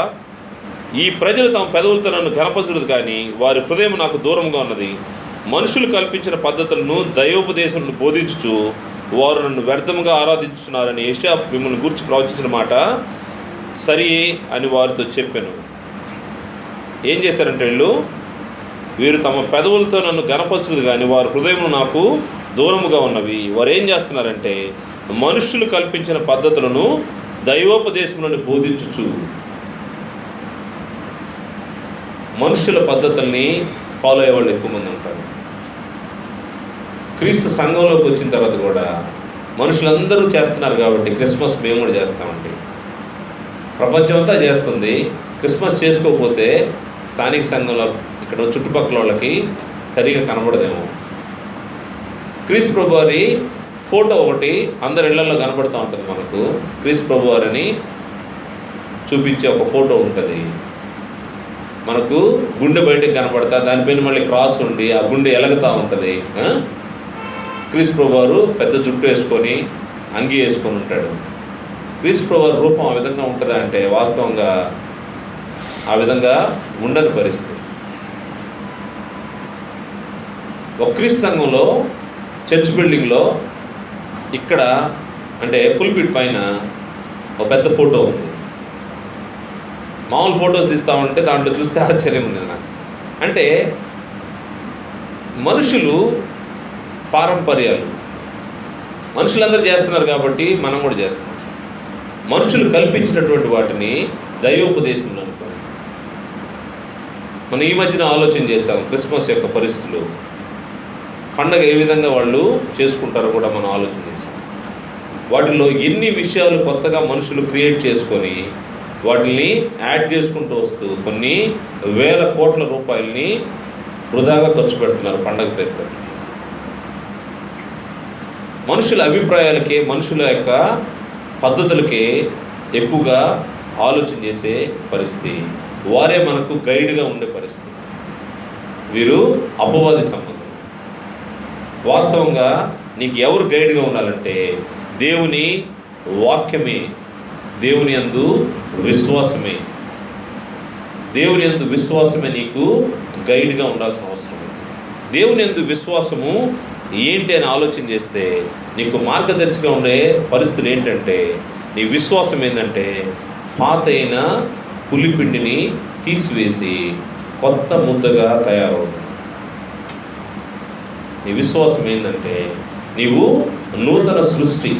[SPEAKER 1] ఈ ప్రజలు తమ పెదవులతో నన్ను ఘనపరచుదు కానీ వారి హృదయం నాకు దూరంగా ఉన్నది. మనుషులు కల్పించిన పద్ధతులను దైవోపదేశములను బోధించుచు వారు నన్ను వ్యర్థముగా ఆరాధించుతున్నారని యెషయా మిమ్మల్ని గూర్చి ప్రవచించిన మాట సరి అని వారితో చెప్పాను. ఏం చేశారంటే వీరు తమ పెదవులతో నన్ను ఘనపరచుదు కానీ వారి హృదయం నాకు దూరముగా ఉన్నవి. వారు ఏం చేస్తున్నారంటే మనుషులు కల్పించిన పద్ధతులను దైవోపదేశములను బోధించుచు మనుషుల పద్ధతుల్ని ఫాలో అయ్యేవాళ్ళు ఎక్కువ మంది ఉంటారు. క్రీస్తు సంఘంలోకి వచ్చిన తర్వాత కూడా మనుషులందరూ చేస్తున్నారు కాబట్టి క్రిస్మస్ మేము కూడా చేస్తామండి. ప్రపంచం అంతా చేస్తుంది. క్రిస్మస్ చేసుకోకపోతే స్థానిక సంఘంలో ఇక్కడ చుట్టుపక్కల వాళ్ళకి సరిగా కనబడదేమో. క్రీస్తు ప్రభువారి ఫోటో ఒకటి అందరి ఇళ్లలో కనబడుతూ ఉంటుంది. మనకు క్రీస్తు ప్రభువారిని చూపించే ఒక ఫోటో ఉంటుంది. మనకు గుండె బయటకు కనబడతా, దానిపైన మళ్ళీ క్రాస్ ఉండి ఆ గుండె ఎలగతా ఉంటుంది. క్రీస్తు ప్రభువారు పెద్ద జుట్టు వేసుకొని అంగి వేసుకొని ఉంటాడు. క్రీస్తు ప్రభువారి రూపం ఆ విధంగా ఉంటుందా అంటే వాస్తవంగా ఆ విధంగా ఉండని పరిస్థితి. ఒక క్రీస్తు సంఘంలో చర్చ్ బిల్డింగ్లో ఇక్కడ అంటే పుల్పిట్ పైన ఒక పెద్ద ఫోటో ఉంది. మామూలు ఫొటోస్ తీస్తామంటే దాంట్లో చూస్తే ఆశ్చర్యం ఉంది నాకు. అంటే మనుషులు పారంపర్యాలు మనుషులందరూ చేస్తున్నారు కాబట్టి మనం కూడా చేస్తున్నాం. మనుషులు కల్పించినటువంటి వాటిని దైవోపదేశం అనుకోండి. మనం ఈ మధ్యన ఆలోచన చేసాం క్రిస్మస్ యొక్క పరిస్థితులు, పండగ ఏ విధంగా వాళ్ళు చేసుకుంటారో కూడా మనం ఆలోచన చేసాం. వాటిలో ఎన్ని విషయాలు కొత్తగా మనుషులు క్రియేట్ చేసుకొని వాటిని యాడ్ చేసుకుంటూ వస్తూ కొన్ని వేల కోట్ల రూపాయలని వృధాగా ఖర్చు పెడుతున్నారు పండగ పేరుతో. మనుషుల అభిప్రాయాలకే, మనుషుల యొక్క పద్ధతులకే ఎక్కువగా ఆలోచన చేసే పరిస్థితి. వారే మనకు గైడ్గా ఉండే పరిస్థితి. వీరు అపవాది సంబంధం. వాస్తవంగా నీకు ఎవరు గైడ్గా ఉండాలంటే దేవుని వాక్యమే, దేవుని యందు విశ్వాసమే. దేవుని యందు విశ్వాసమే నీకు గైడ్గా ఉండాల్సిన అవసరం ఉంది. దేవుని యందు విశ్వాసము ఏంటి అని ఆలోచన చేస్తే నీకు మార్గదర్శిగా ఉండే పరిస్థితులు ఏంటంటే, నీ విశ్వాసం ఏంటంటే పాత అయిన పులిపిండిని తీసివేసి కొత్త ముద్దగా తయారవుతుంది. నీ విశ్వాసం ఏంటంటే నీవు నూతన సృష్టి.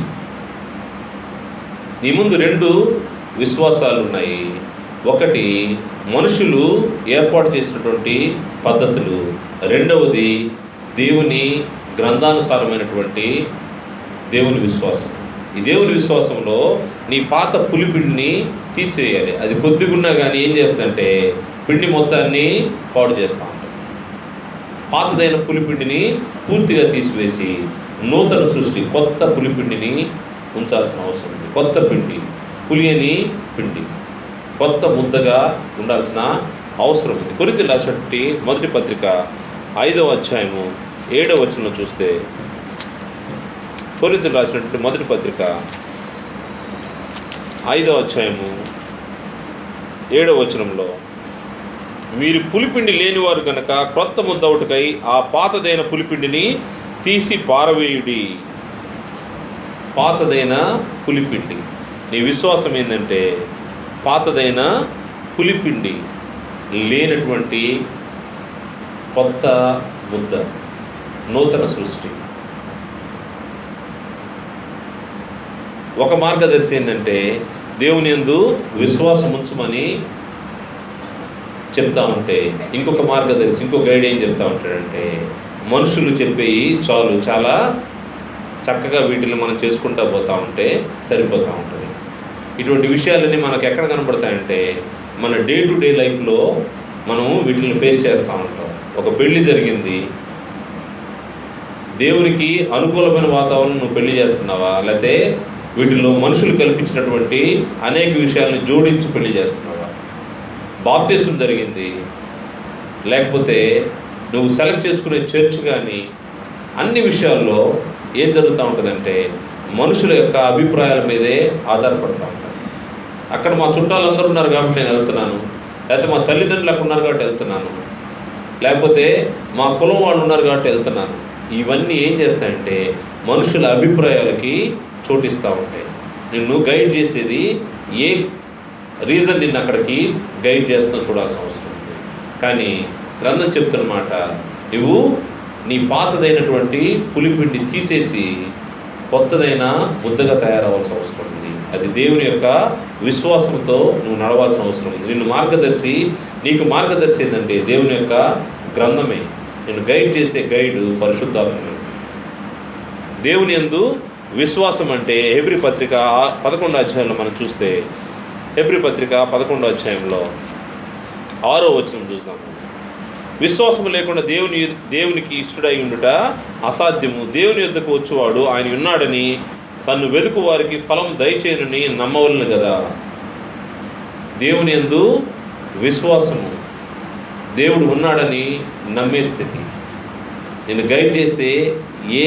[SPEAKER 1] నీ ముందు రెండు విశ్వాసాలు ఉన్నాయి. ఒకటి మనుషులు ఏర్పాటు చేసినటువంటి పద్ధతులు, రెండవది దేవుని గ్రంథానుసారమైనటువంటి దేవుని విశ్వాసం. ఈ దేవుని విశ్వాసంలో నీ పాత పులిపిండిని తీసివేయాలి. అది కొద్దిగా ఉన్నా కానీ ఏం చేస్తుందంటే పిండి మొత్తాన్ని పాడు చేస్తూ ఉంటుంది. పాతదైన పులిపిండిని పూర్తిగా తీసివేసి నూతన సృష్టి, కొత్త పులిపిండిని ఉంచాల్సిన అవసరం ఉంది. కొత్త పిండి, పులియని పిండి కొత్త ముద్దగా ఉండాల్సిన అవసరం ఉంది. కొరింథీయులకు రాసినటువంటి మొదటి పత్రిక 5వ అధ్యాయము 7వ వచనంలో చూస్తే, కొరింథీయులకు రాసినటువంటి మొదటి పత్రిక 5వ అధ్యాయము 7వ వచనంలో, మీరు పులిపిండి లేనివారు కనుక క్రొత్త ముద్ద ఒకటికై ఆ పాతదైన పులిపిండిని తీసి పారవేయుడి. పాతదైన పులిపిండి. నీ విశ్వాసం ఏంటంటే పాతదైన పులిపిండి లేనటువంటి కొత్త ముద్ద, నూతన సృష్టి. ఒక మార్గదర్శి ఏంటంటే దేవుని యందు విశ్వాసం ఉంచమని చెప్తా ఉంటే, ఇంకొక మార్గదర్శి, ఇంకో గైడ్ ఏం చెప్తా ఉంటాడంటే మనుషులు చెప్పేవి చాలు, చాలా చక్కగా వీటిని మనం చేసుకుంటూ పోతూ ఉంటే సరిపోతూ ఉంటుంది. ఇటువంటి విషయాలన్నీ మనకు ఎక్కడ కనబడతాయంటే మన డే టు డే లైఫ్లో మనం వీటిని ఫేస్ చేస్తూ ఉంటాం. ఒక పెళ్లి జరిగింది, దేవునికి అనుకూలమైన వాతావరణం నువ్వు పెళ్లి చేస్తున్నావా, లేకపోతే వీటిలో మనుషులు కల్పించినటువంటి అనేక విషయాలను జోడించి పెళ్లి చేస్తున్నావా? బాప్తిసం జరిగింది, లేకపోతే నువ్వు సెలెక్ట్ చేసుకునే చర్చ్ కానీ అన్ని విషయాల్లో ఏం జరుగుతూ ఉంటుందంటే మనుషుల యొక్క అభిప్రాయాల మీదే ఆధారపడుతూ ఉంటారు. అక్కడ మా చుట్టాలందరూ ఉన్నారు కాబట్టి నేను వెళ్తున్నాను, లేకపోతే మా తల్లిదండ్రులు అక్కడ ఉన్నారు కాబట్టి వెళ్తున్నాను, లేకపోతే మా కులం వాళ్ళు ఉన్నారు కాబట్టి వెళ్తున్నాను. ఇవన్నీ ఏం చేస్తాయంటే మనుషుల అభిప్రాయాలకి చోటిస్తూ ఉంటాయి. నిన్ను గైడ్ చేసేది ఏ రీజన్ నిన్ను అక్కడికి గైడ్ చేస్తున్నా చూడాల్సిన అవసరం ఉంది. కానీ గ్రంథం చెప్తున్నమాట, నువ్వు నీ పాతదైనటువంటి పులిపిండి తీసేసి కొత్తదైన ముద్దగా తయారవలసిన అవసరం ఉంది. అది దేవుని యొక్క విశ్వాసంతో నువ్వు నడవాల్సిన అవసరం ఉంది. నీకు మార్గదర్శి ఏంటంటే దేవుని యొక్క గ్రంథమే. నేను గైడ్ చేసే గైడ్ పరిశుద్ధాత్మ. దేవుని యందు విశ్వాసం అంటే హెబ్రీ పత్రిక 11వ అధ్యాయంలో మనం చూస్తే, హెబ్రీ పత్రిక 11వ అధ్యాయంలో 6వ వచనం చూస్తాము. విశ్వాసం లేకుండా దేవునికి ఇష్టడై ఉండుట అసాధ్యము. దేవుని యొద్దకు వచ్చేవాడు ఆయన ఉన్నాడని తను వెదుకు వారికి ఫలం దయచేయనని నమ్మవలను కదా. దేవుని యందు విశ్వాసము, దేవుడు ఉన్నాడని నమ్మే స్థితి. నేను గైడ్ చేసే ఏ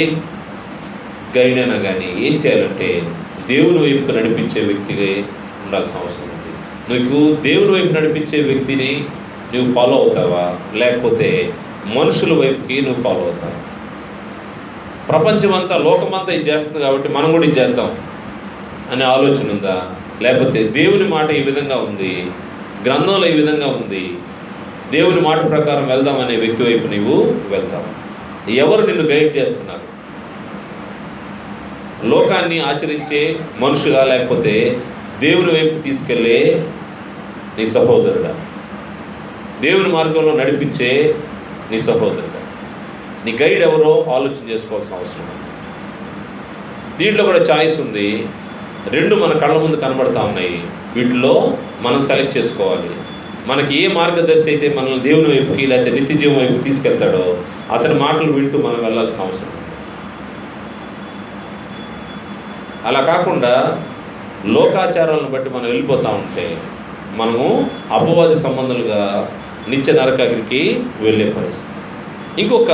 [SPEAKER 1] గైడ్ అయినా కానీ ఏం చేయాలంటే దేవుని వైపుకు నడిపించే వ్యక్తిగా ఉండాల్సిన అవసరం ఉంది. నీకు దేవుని వైపు నడిపించే వ్యక్తిని నువ్వు ఫాలో అవుతావా, లేకపోతే మనుషుల వైపుకి నువ్వు ఫాలో అవుతావా? ప్రపంచమంతా లోకమంతా ఇది చేస్తుంది కాబట్టి మనం కూడా ఇది చేద్దాం అనే ఆలోచన ఉందా? లేకపోతే దేవుని మాట ఈ విధంగా ఉంది, గ్రంథంలో ఈ విధంగా ఉంది, దేవుని మాట ప్రకారం వెళ్దాం అనే వ్యక్తి వైపు నువ్వు వెళ్తావు? ఎవరు నిన్ను గైడ్ చేస్తున్నారు? లోకాన్ని ఆచరించే మనుషులా, లేకపోతే దేవుని వైపు తీసుకెళ్ళే నీ సహోదరుడా? దేవుని మార్గంలో నడిపించే నీ సహోదరుడా? నీ గైడ్ ఎవరో ఆలోచన చేసుకోవాల్సిన అవసరం ఉంది. దీంట్లో కూడా చాయిస్ ఉంది. రెండు మన కళ్ళ ముందు కనబడతా ఉన్నాయి. వీటిలో మనం సెలెక్ట్ చేసుకోవాలి. మనకి ఏ మార్గదర్శి అయితే మనల్ని దేవుని వైపుకి లేకపోతే నిత్య జీవం వైపు తీసుకెళ్తాడో అతని మాటలు వింటూ మనం వెళ్ళాల్సిన అవసరం ఉంది. అలా కాకుండా లోకాచారాలను బట్టి మనం వెళ్ళిపోతూ ఉంటే మనము అపవాది సంబంధాలుగా నిత్య నరకానికి వెళ్ళే పరిస్థితి. ఇంకొక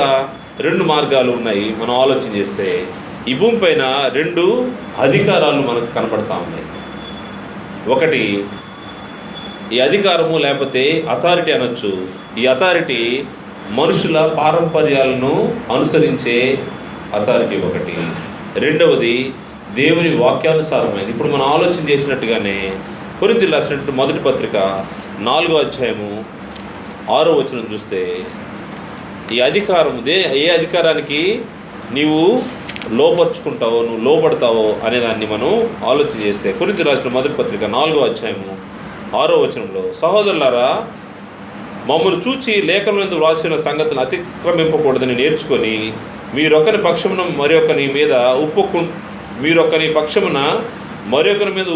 [SPEAKER 1] 2 మార్గాలు ఉన్నాయి. మనం ఆలోచన చేస్తే ఈ భూమి పైన 2 అధికారాలు మనకు కనపడతా ఉన్నాయి. ఒకటి ఈ అధికారము, లేకపోతే అథారిటీ అనొచ్చు. ఈ అథారిటీ మనుషుల పారంపర్యాలను అనుసరించే అథారిటీ ఒకటి. రెండవది దేవుని వాక్యానుసారమైనది. ఇప్పుడు మనం ఆలోచన చేసినట్టుగానే కొరింథీయులకు రాసినట్టు మొదటి పత్రిక 4వ అధ్యాయము 6వ వచనం చూస్తే ఈ అధికారం ఏ అధికారానికి నీవు లోపరుచుకుంటావో, నువ్వు లోపడతావో అనేదాన్ని మనం ఆలోచన చేస్తే కొరింథీయులకు రాసిన మొదటి పత్రిక 4వ అధ్యాయము 6వ వచనంలో, సహోదరులారా, మమ్మల్ని చూచి లేఖనందు వ్రాసిన సంగతులను అతిక్రమింపకూడదని నేర్చుకొని మీరొకరి పక్షమున మరొకరి మీద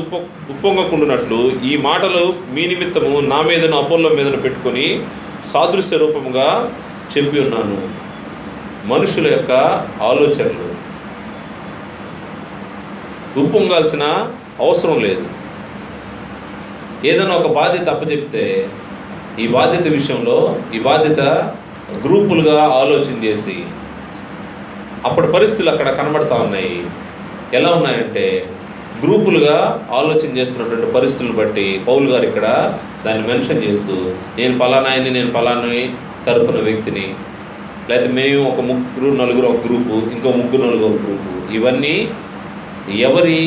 [SPEAKER 1] ఉప్పొంగకుండునట్లు ఈ మాటలు మీ నిమిత్తము నా మీదను అపోల్లో మీదను పెట్టుకొని సాదృశ్య రూపముగా చెప్పి ఉన్నాను. మనుషుల యొక్క ఆలోచనలు ఉప్పొంగాల్సిన అవసరం లేదు. ఏదైనా ఒక బాధ్యత అప్పచెప్తే ఈ బాధ్యత విషయంలో ఈ బాధ్యత గ్రూపులుగా ఆలోచన చేసి అప్పటి పరిస్థితులు అక్కడ కనబడతా ఉన్నాయి. ఎలా ఉన్నాయంటే గ్రూపులుగా ఆలోచన చేస్తున్నటువంటి పరిస్థితులను బట్టి పౌలు గారు ఇక్కడ దాన్ని మెన్షన్ చేస్తూ, నేను పలానాయని, నేను పలాని తరపున వ్యక్తిని, లేకపోతే మేము ఒక 3-4 ఒక గ్రూపు, ఇంకో 3-4 ఒక గ్రూపు. ఇవన్నీ ఎవరి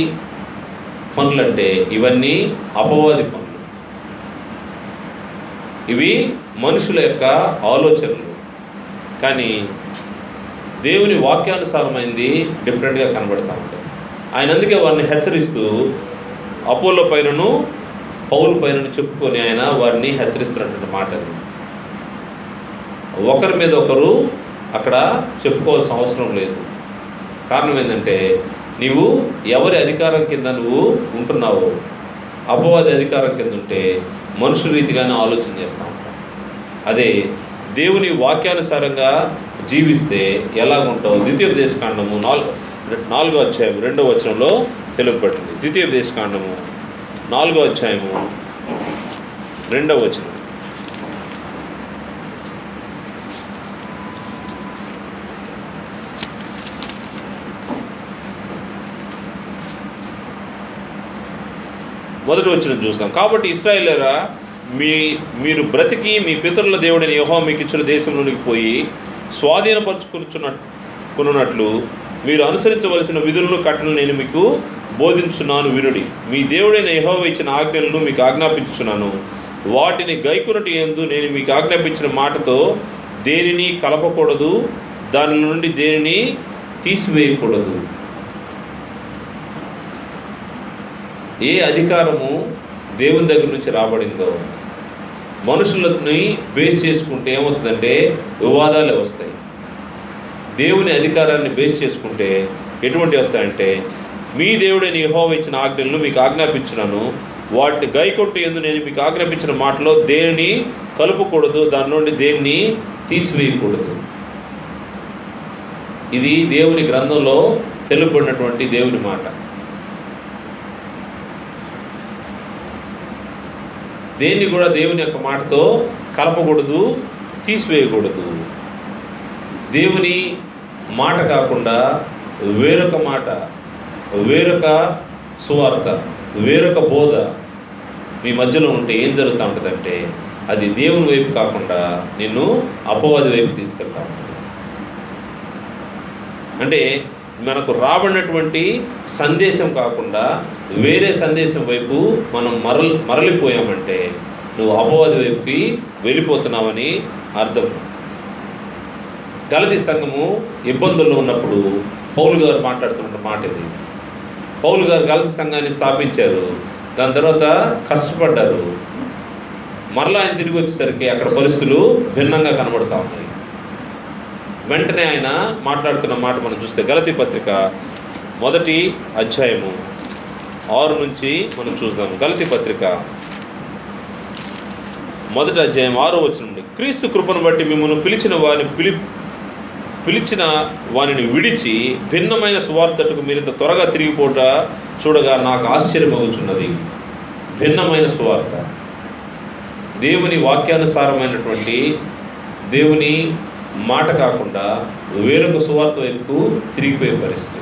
[SPEAKER 1] పనులంటే ఇవన్నీ అపవాది పనులు. ఇవి మనుషుల యొక్క ఆలోచనలు. కానీ దేవుని వాక్యానుసారమైంది డిఫరెంట్గా కనబడతా ఉంటాయి. ఆయన అందుకే వారిని హెచ్చరిస్తూ అపోలో పైనను పౌలు పైనను చెప్పుకొని ఆయన వారిని హెచ్చరిస్తున్నటువంటి మాట అది. ఒకరి మీద ఒకరు అక్కడ చెప్పుకోవాల్సిన అవసరం లేదు. కారణం ఏంటంటే నీవు ఎవరి అధికారం కింద నువ్వు ఉంటున్నావో, అపవాది అధికారం కింద ఉంటే మనుషుల రీతిగానే ఆలోచన చేస్తూ ఉంటాం. అదే దేవుని వాక్యానుసారంగా జీవిస్తే ఎలాగుంటావు? ద్వితీయోపదేశకాండము 4వ అధ్యాయం 2వ వచనంలో తెలుపబడింది. ద్వితీయోపదేశకాండము 4వ అధ్యాయము 2వ వచనం. మొదటి వచనం చూస్తాం. కాబట్టి ఇశ్రాయేలురా, మీరు బ్రతికి మీ పితరుల దేవుడైన యెహోవా మీకు ఇచ్చిన దేశంలోనికి పోయి స్వాధీనపరచుకున్నట్లు మీరు అనుసరించవలసిన విధులను కట్టలను నేను మీకు బోధించున్నాను వినుడి. మీ దేవుడైన యెహోవా ఇచ్చిన ఆజ్ఞలను మీకు ఆజ్ఞాపించుచున్నాను. వాటిని గైకొనుట యందు నేను మీకు ఆజ్ఞాపించిన మాటతో దేనిని కలపకూడదు, దాని నుండి దేనిని తీసివేయకూడదు. ఏ అధికారము దేవుని దగ్గర నుంచి రాబడిందో మనుషులని బేస్ చేసుకుంటే ఏమవుతుందంటే వివాదాలే వస్తాయి. దేవుని అధికారాన్ని బేస్ చేసుకుంటే ఎటువంటి వస్తాయంటే, మీ దేవుడైన యెహోవా ఇచ్చిన ఆజ్ఞలను మీకు ఆజ్ఞాపించున్నాను, వాటిని గైకొట్టు యందు నేను మీకు ఆజ్ఞాపించిన మాటలో దేనిని కలుపకూడదు, దాని నుండి దేన్ని తీసివేయకూడదు. ఇది దేవుని గ్రంథంలో తెలుపబడినటువంటి దేవుని మాట. దేన్ని కూడా దేవుని యొక్క మాటతో కలపకూడదు, తీసివేయకూడదు. దేవుని మాట కాకుండా వేరొక మాట, వేరొక సువార్త, వేరొక బోధ మీ మధ్యలో ఉంటే ఏం జరుగుతూ ఉంటుందంటే అది దేవుని వైపు కాకుండా నిన్ను అపవాది వైపు తీసుకెళ్తా ఉంటుంది. అంటే మనకు రాబడినటువంటి సందేశం కాకుండా వేరే సందేశం వైపు మనం మరలిపోయామంటే నువ్వు అపవాది వైపుకి వెళ్ళిపోతున్నావని అర్థం. గలతీ సంఘము ఇబ్బందుల్లో ఉన్నప్పుడు పౌలు గారు మాట్లాడుతున్న మాట ఇది. పౌలు గారు గలతీ సంఘాన్ని స్థాపించారు, దాని తర్వాత కష్టపడ్డారు. మరలా ఆయన తిరిగి వచ్చేసరికి అక్కడ పరిస్థితులు భిన్నంగా కనబడుతూ ఉన్నాయి. వెంటనే ఆయన మాట్లాడుతున్న మాట మనం చూస్తే గలతీ పత్రిక 1వ అధ్యాయము 6 నుంచి మనం చూద్దాం. గలతీ పత్రిక 1వ అధ్యాయం 6వ వచనం నుండి, క్రీస్తు కృపను బట్టి మిమ్మల్ని పిలిచిన వానిని విడిచి భిన్నమైన సువార్తకు మీరింత త్వరగా తిరిగిపోట చూడగా నాకు ఆశ్చర్యమవుతున్నది. భిన్నమైన సువార్త, దేవుని వాక్యానుసారమైనటువంటి దేవుని మాట కాకుండా వేరొక సువార్త వైపుకు తిరిగిపోయే పరిస్థితి.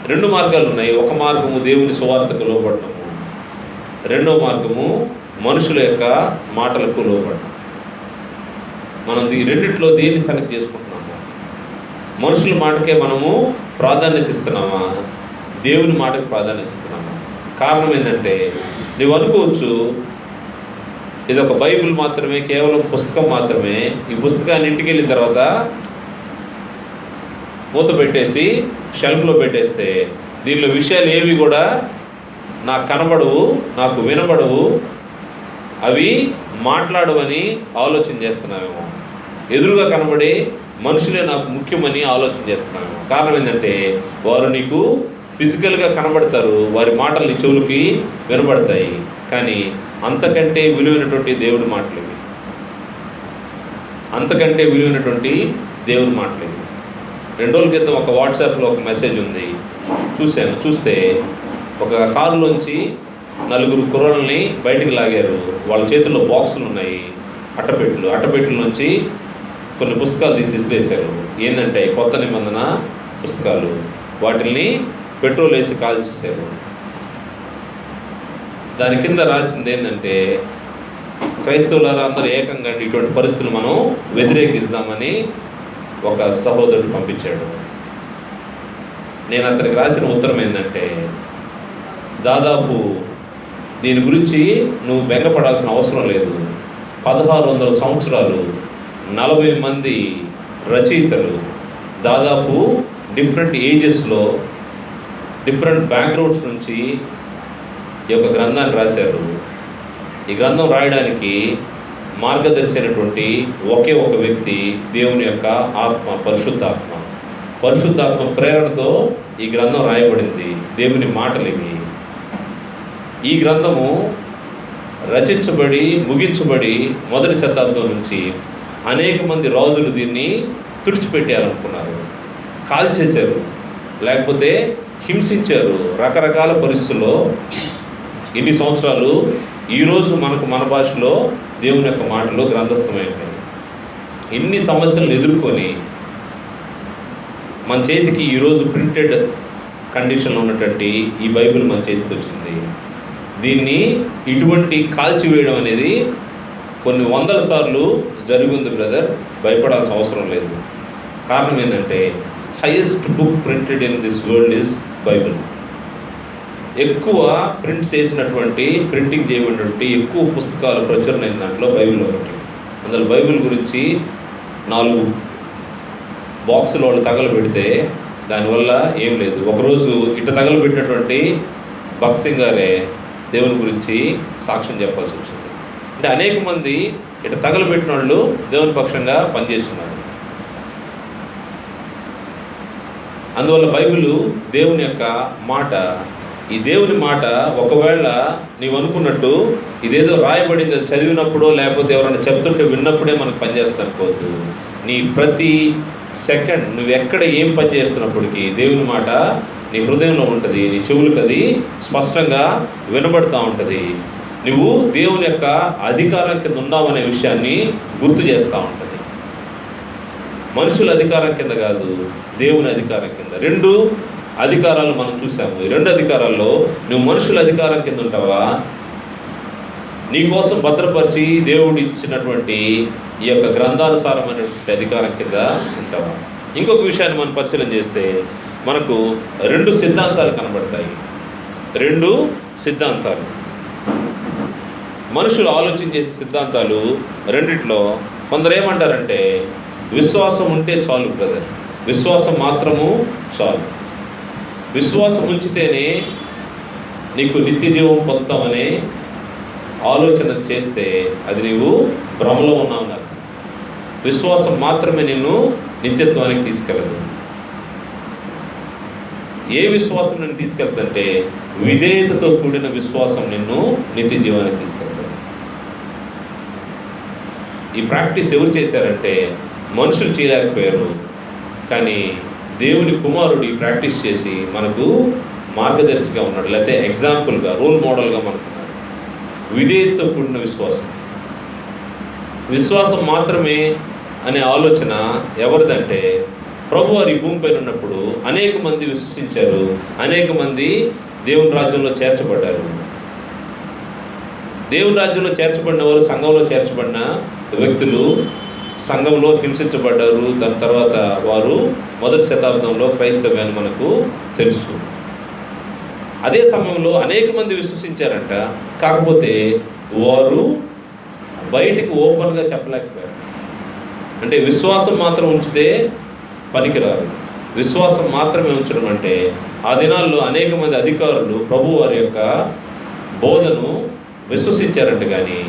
[SPEAKER 1] 2 మార్గాలు ఉన్నాయి. ఒక మార్గము దేవుని సువార్తకు లోబడటము, రెండో మార్గము మనుషుల యొక్క మాటలకు లోబడటం. మనం ఈ రెండిట్లో దేన్ని సెలెక్ట్ చేసుకుంటున్నాము? మనుషుల మాటకే మనము ప్రాధాన్యత ఇస్తున్నామా, దేవుని మాటకు ప్రాధాన్యత ఇస్తున్నామా? కారణం ఏంటంటే నువ్వు అనుకోవచ్చు ఇది ఒక బైబిల్ మాత్రమే, కేవలం పుస్తకం మాత్రమే. ఈ పుస్తకాన్ని ఇంటికి వెళ్ళిన తర్వాత మూత పెట్టేసి షెల్ఫ్లో పెట్టేస్తే దీనిలో విషయాలు ఏవి కూడా నాకు కనబడవు, నాకు వినబడవు, అవి మాట్లాడవని ఆలోచన చేస్తున్నామేమో. ఎదురుగా కనబడే మనుషులే నాకు ముఖ్యమని ఆలోచన చేస్తున్నామేమో. కారణం ఏంటంటే వారు నీకు ఫిజికల్గా కనబడతారు, వారి మాటలు నీ చెవులకి వినబడతాయి. కానీ అంతకంటే విలువైనటువంటి దేవుడి మాటలు ఇవి, అంతకంటే విలువైనటువంటి దేవుడి మాటలు ఇవి. 2 రోజుల క్రితం ఒక వాట్సాప్లో ఒక మెసేజ్ ఉంది, చూస్తే ఒక కారులోంచి 4 కుర్రాళ్ళని బయటికి లాగారు. వాళ్ళ చేతుల్లో బాక్సులు ఉన్నాయి, అట్టపెట్టెల నుంచి కొన్ని పుస్తకాలు తీసి విసిరేశారు. ఏంటంటే కొత్త నిబంధన పుస్తకాలు. వాటిని పెట్రోల్ వేసి కాల్చేశారు. దాని కింద రాసింది ఏంటంటే, క్రైస్తవులారా అందరూ ఏకంగా ఇటువంటి పరిస్థితులు మనం వ్యతిరేకిస్తామని ఒక సహోదరుడు పంపించాడు. నేను అతనికి రాసిన ఉత్తరం ఏంటంటే, దాదాపు దీని గురించి నువ్వు బెంగపడాల్సిన అవసరం లేదు. 1600 సంవత్సరాలు 40 మంది రచయితలు దాదాపు డిఫరెంట్ ఏజెస్లో డిఫరెంట్ బ్యాక్గ్రౌండ్స్ నుంచి ఈ యొక్క గ్రంథాన్ని రాశారు. ఈ గ్రంథం రాయడానికి మార్గదర్శి అయినటువంటి ఒకే ఒక వ్యక్తి దేవుని యొక్క ఆత్మ, పరిశుద్ధాత్మ ప్రేరణతో ఈ గ్రంథం రాయబడింది. దేవుని మాటలు ఇవి. ఈ గ్రంథము రచించబడి ముగించబడి 1వ శతాబ్దం నుంచి అనేక మంది రాజులు దీన్ని తుడిచిపెట్టారనుకున్నారు, కాల్చేశారు. లేకపోతే హింసించారు. రకరకాల పరిస్థితుల్లో ఇన్ని సంవత్సరాలు ఈరోజు మనకు మన భాషలో దేవుని యొక్క మాటలు గ్రంథస్థమైనాయి. ఇన్ని సమస్యలను ఎదుర్కొని మన చేతికి ఈరోజు ప్రింటెడ్ కండిషన్లో ఉన్నటువంటి ఈ బైబిల్ మన చేతికి వచ్చింది. దీన్ని ఇటువంటి కాల్చివేయడం అనేది కొన్ని వందల సార్లు జరిగింది బ్రదర్, భయపడాల్సిన అవసరం లేదు. కారణం ఏంటంటే highest book printed in this world is Bible. ఎక్కువ ప్రింట్ చేసినటువంటి, ప్రింటింగ్ చేయబడినటువంటి ఎక్కువ పుస్తకాలు ప్రచురణ అయిన దాంట్లో బైబిల్ ఒకటి. అందులో బైబిల్ గురించి 4 బాక్సులు వాళ్ళు తగలబెడితే దానివల్ల ఏం లేదు. ఒకరోజు ఇట్ట తగలబెట్టినటువంటి భక్సింగ్ గారే దేవుని గురించి సాక్ష్యం చెప్పాల్సి వచ్చింది. అంటే అనేక మంది ఇట్ట తగలబెట్టిన వాళ్ళు దేవుని పక్షంగా పనిచేస్తున్నారు. అందువల్ల బైబిల్ దేవుని యొక్క మాట. ఈ దేవుని మాట ఒకవేళ నీవు అనుకున్నట్టు ఇదేదో రాయబడింది అది చదివినప్పుడో లేకపోతే ఎవరైనా చెప్తుంటే విన్నప్పుడే మనకు పనిచేస్తుంది అనుకోవద్దు. నీ ప్రతి సెకండ్ నువ్వు ఎక్కడ ఏం పని చేస్తున్నప్పటికీ దేవుని మాట నీ హృదయంలో ఉంటుంది, నీ చెవులకు అది స్పష్టంగా వినబడుతూ ఉంటుంది. నువ్వు దేవుని యొక్క అధికారం కింద ఉన్నావనే విషయాన్ని గుర్తు చేస్తూ ఉంటుంది. మనుషుల అధికారం కింద కాదు, దేవుని అధికారం కింద. 2 అధికారాలు మనం చూసాము. ఈ 2 అధికారాల్లో నువ్వు మనుషుల అధికారం కింద ఉంటావా, నీకోసం భద్రపరిచి దేవుడు ఇచ్చినటువంటి ఈ యొక్క గ్రంథానుసారమైనటువంటి అధికారం కింద ఉంటావా? ఇంకొక విషయాన్ని మనం పరిశీలన చేస్తే మనకు 2 సిద్ధాంతాలు కనబడతాయి. 2 సిద్ధాంతాలు మనుషులు ఆలోచన చేసే సిద్ధాంతాలు. రెండిట్లో కొందరు ఏమంటారంటే విశ్వాసం ఉంటే చాలు బ్రదర్, విశ్వాసం మాత్రము చాలు, విశ్వాసం ఉంచితేనే నీకు నిత్య జీవం పొందుతామనే ఆలోచన చేస్తే అది నీవు భ్రమలో ఉన్నావు. నాకు విశ్వాసం మాత్రమే నిన్ను నిత్యత్వానికి తీసుకెళ్ళదు. ఏ విశ్వాసం నిన్ను తీసుకెళ్తుందంటే విధేయతతో కూడిన విశ్వాసం నిన్ను నిత్య జీవానికి తీసుకెళ్తాడు. ఈ ప్రాక్టీస్ ఎవరు చేశారంటే మనుషులు చేయలేకపోయారు, కానీ దేవుని కుమారుడు ఈ ప్రాక్టీస్ చేసి మనకు మార్గదర్శిగా ఉన్నాడు, లేకపోతే ఎగ్జాంపుల్గా, రోల్ మోడల్గా మనకున్నాడు. విధేయతతో కూడిన విశ్వాసం. విశ్వాసం మాత్రమే అనే ఆలోచన ఎవరిదంటే ప్రభువారు ఈ భూమిపైన ఉన్నప్పుడు అనేక మంది విశ్వసించారు, అనేక మంది దేవుని రాజ్యంలో చేర్చబడ్డారు. దేవుని రాజ్యంలో చేర్చబడిన వారు, సంఘంలో చేర్చబడిన వ్యక్తులు సంఘంలో హింసించబడ్డారు. దాని తర్వాత వారు మొదటి శతాబ్దంలో క్రైస్తవ్యాన్ని మనకు తెలుసు. అదే సమయంలో అనేక మంది విశ్వసించారంట, కాకపోతే వారు బయటికి ఓపెన్గా చెప్పలేకపోయారు. అంటే విశ్వాసం మాత్రం ఉంచితే పనికిరాదు. విశ్వాసం మాత్రమే ఉంచడం అంటే ఆ దినాల్లో అనేక మంది అధికారులు ప్రభు వారి యొక్క బోధను విశ్వసించారంట, కానీ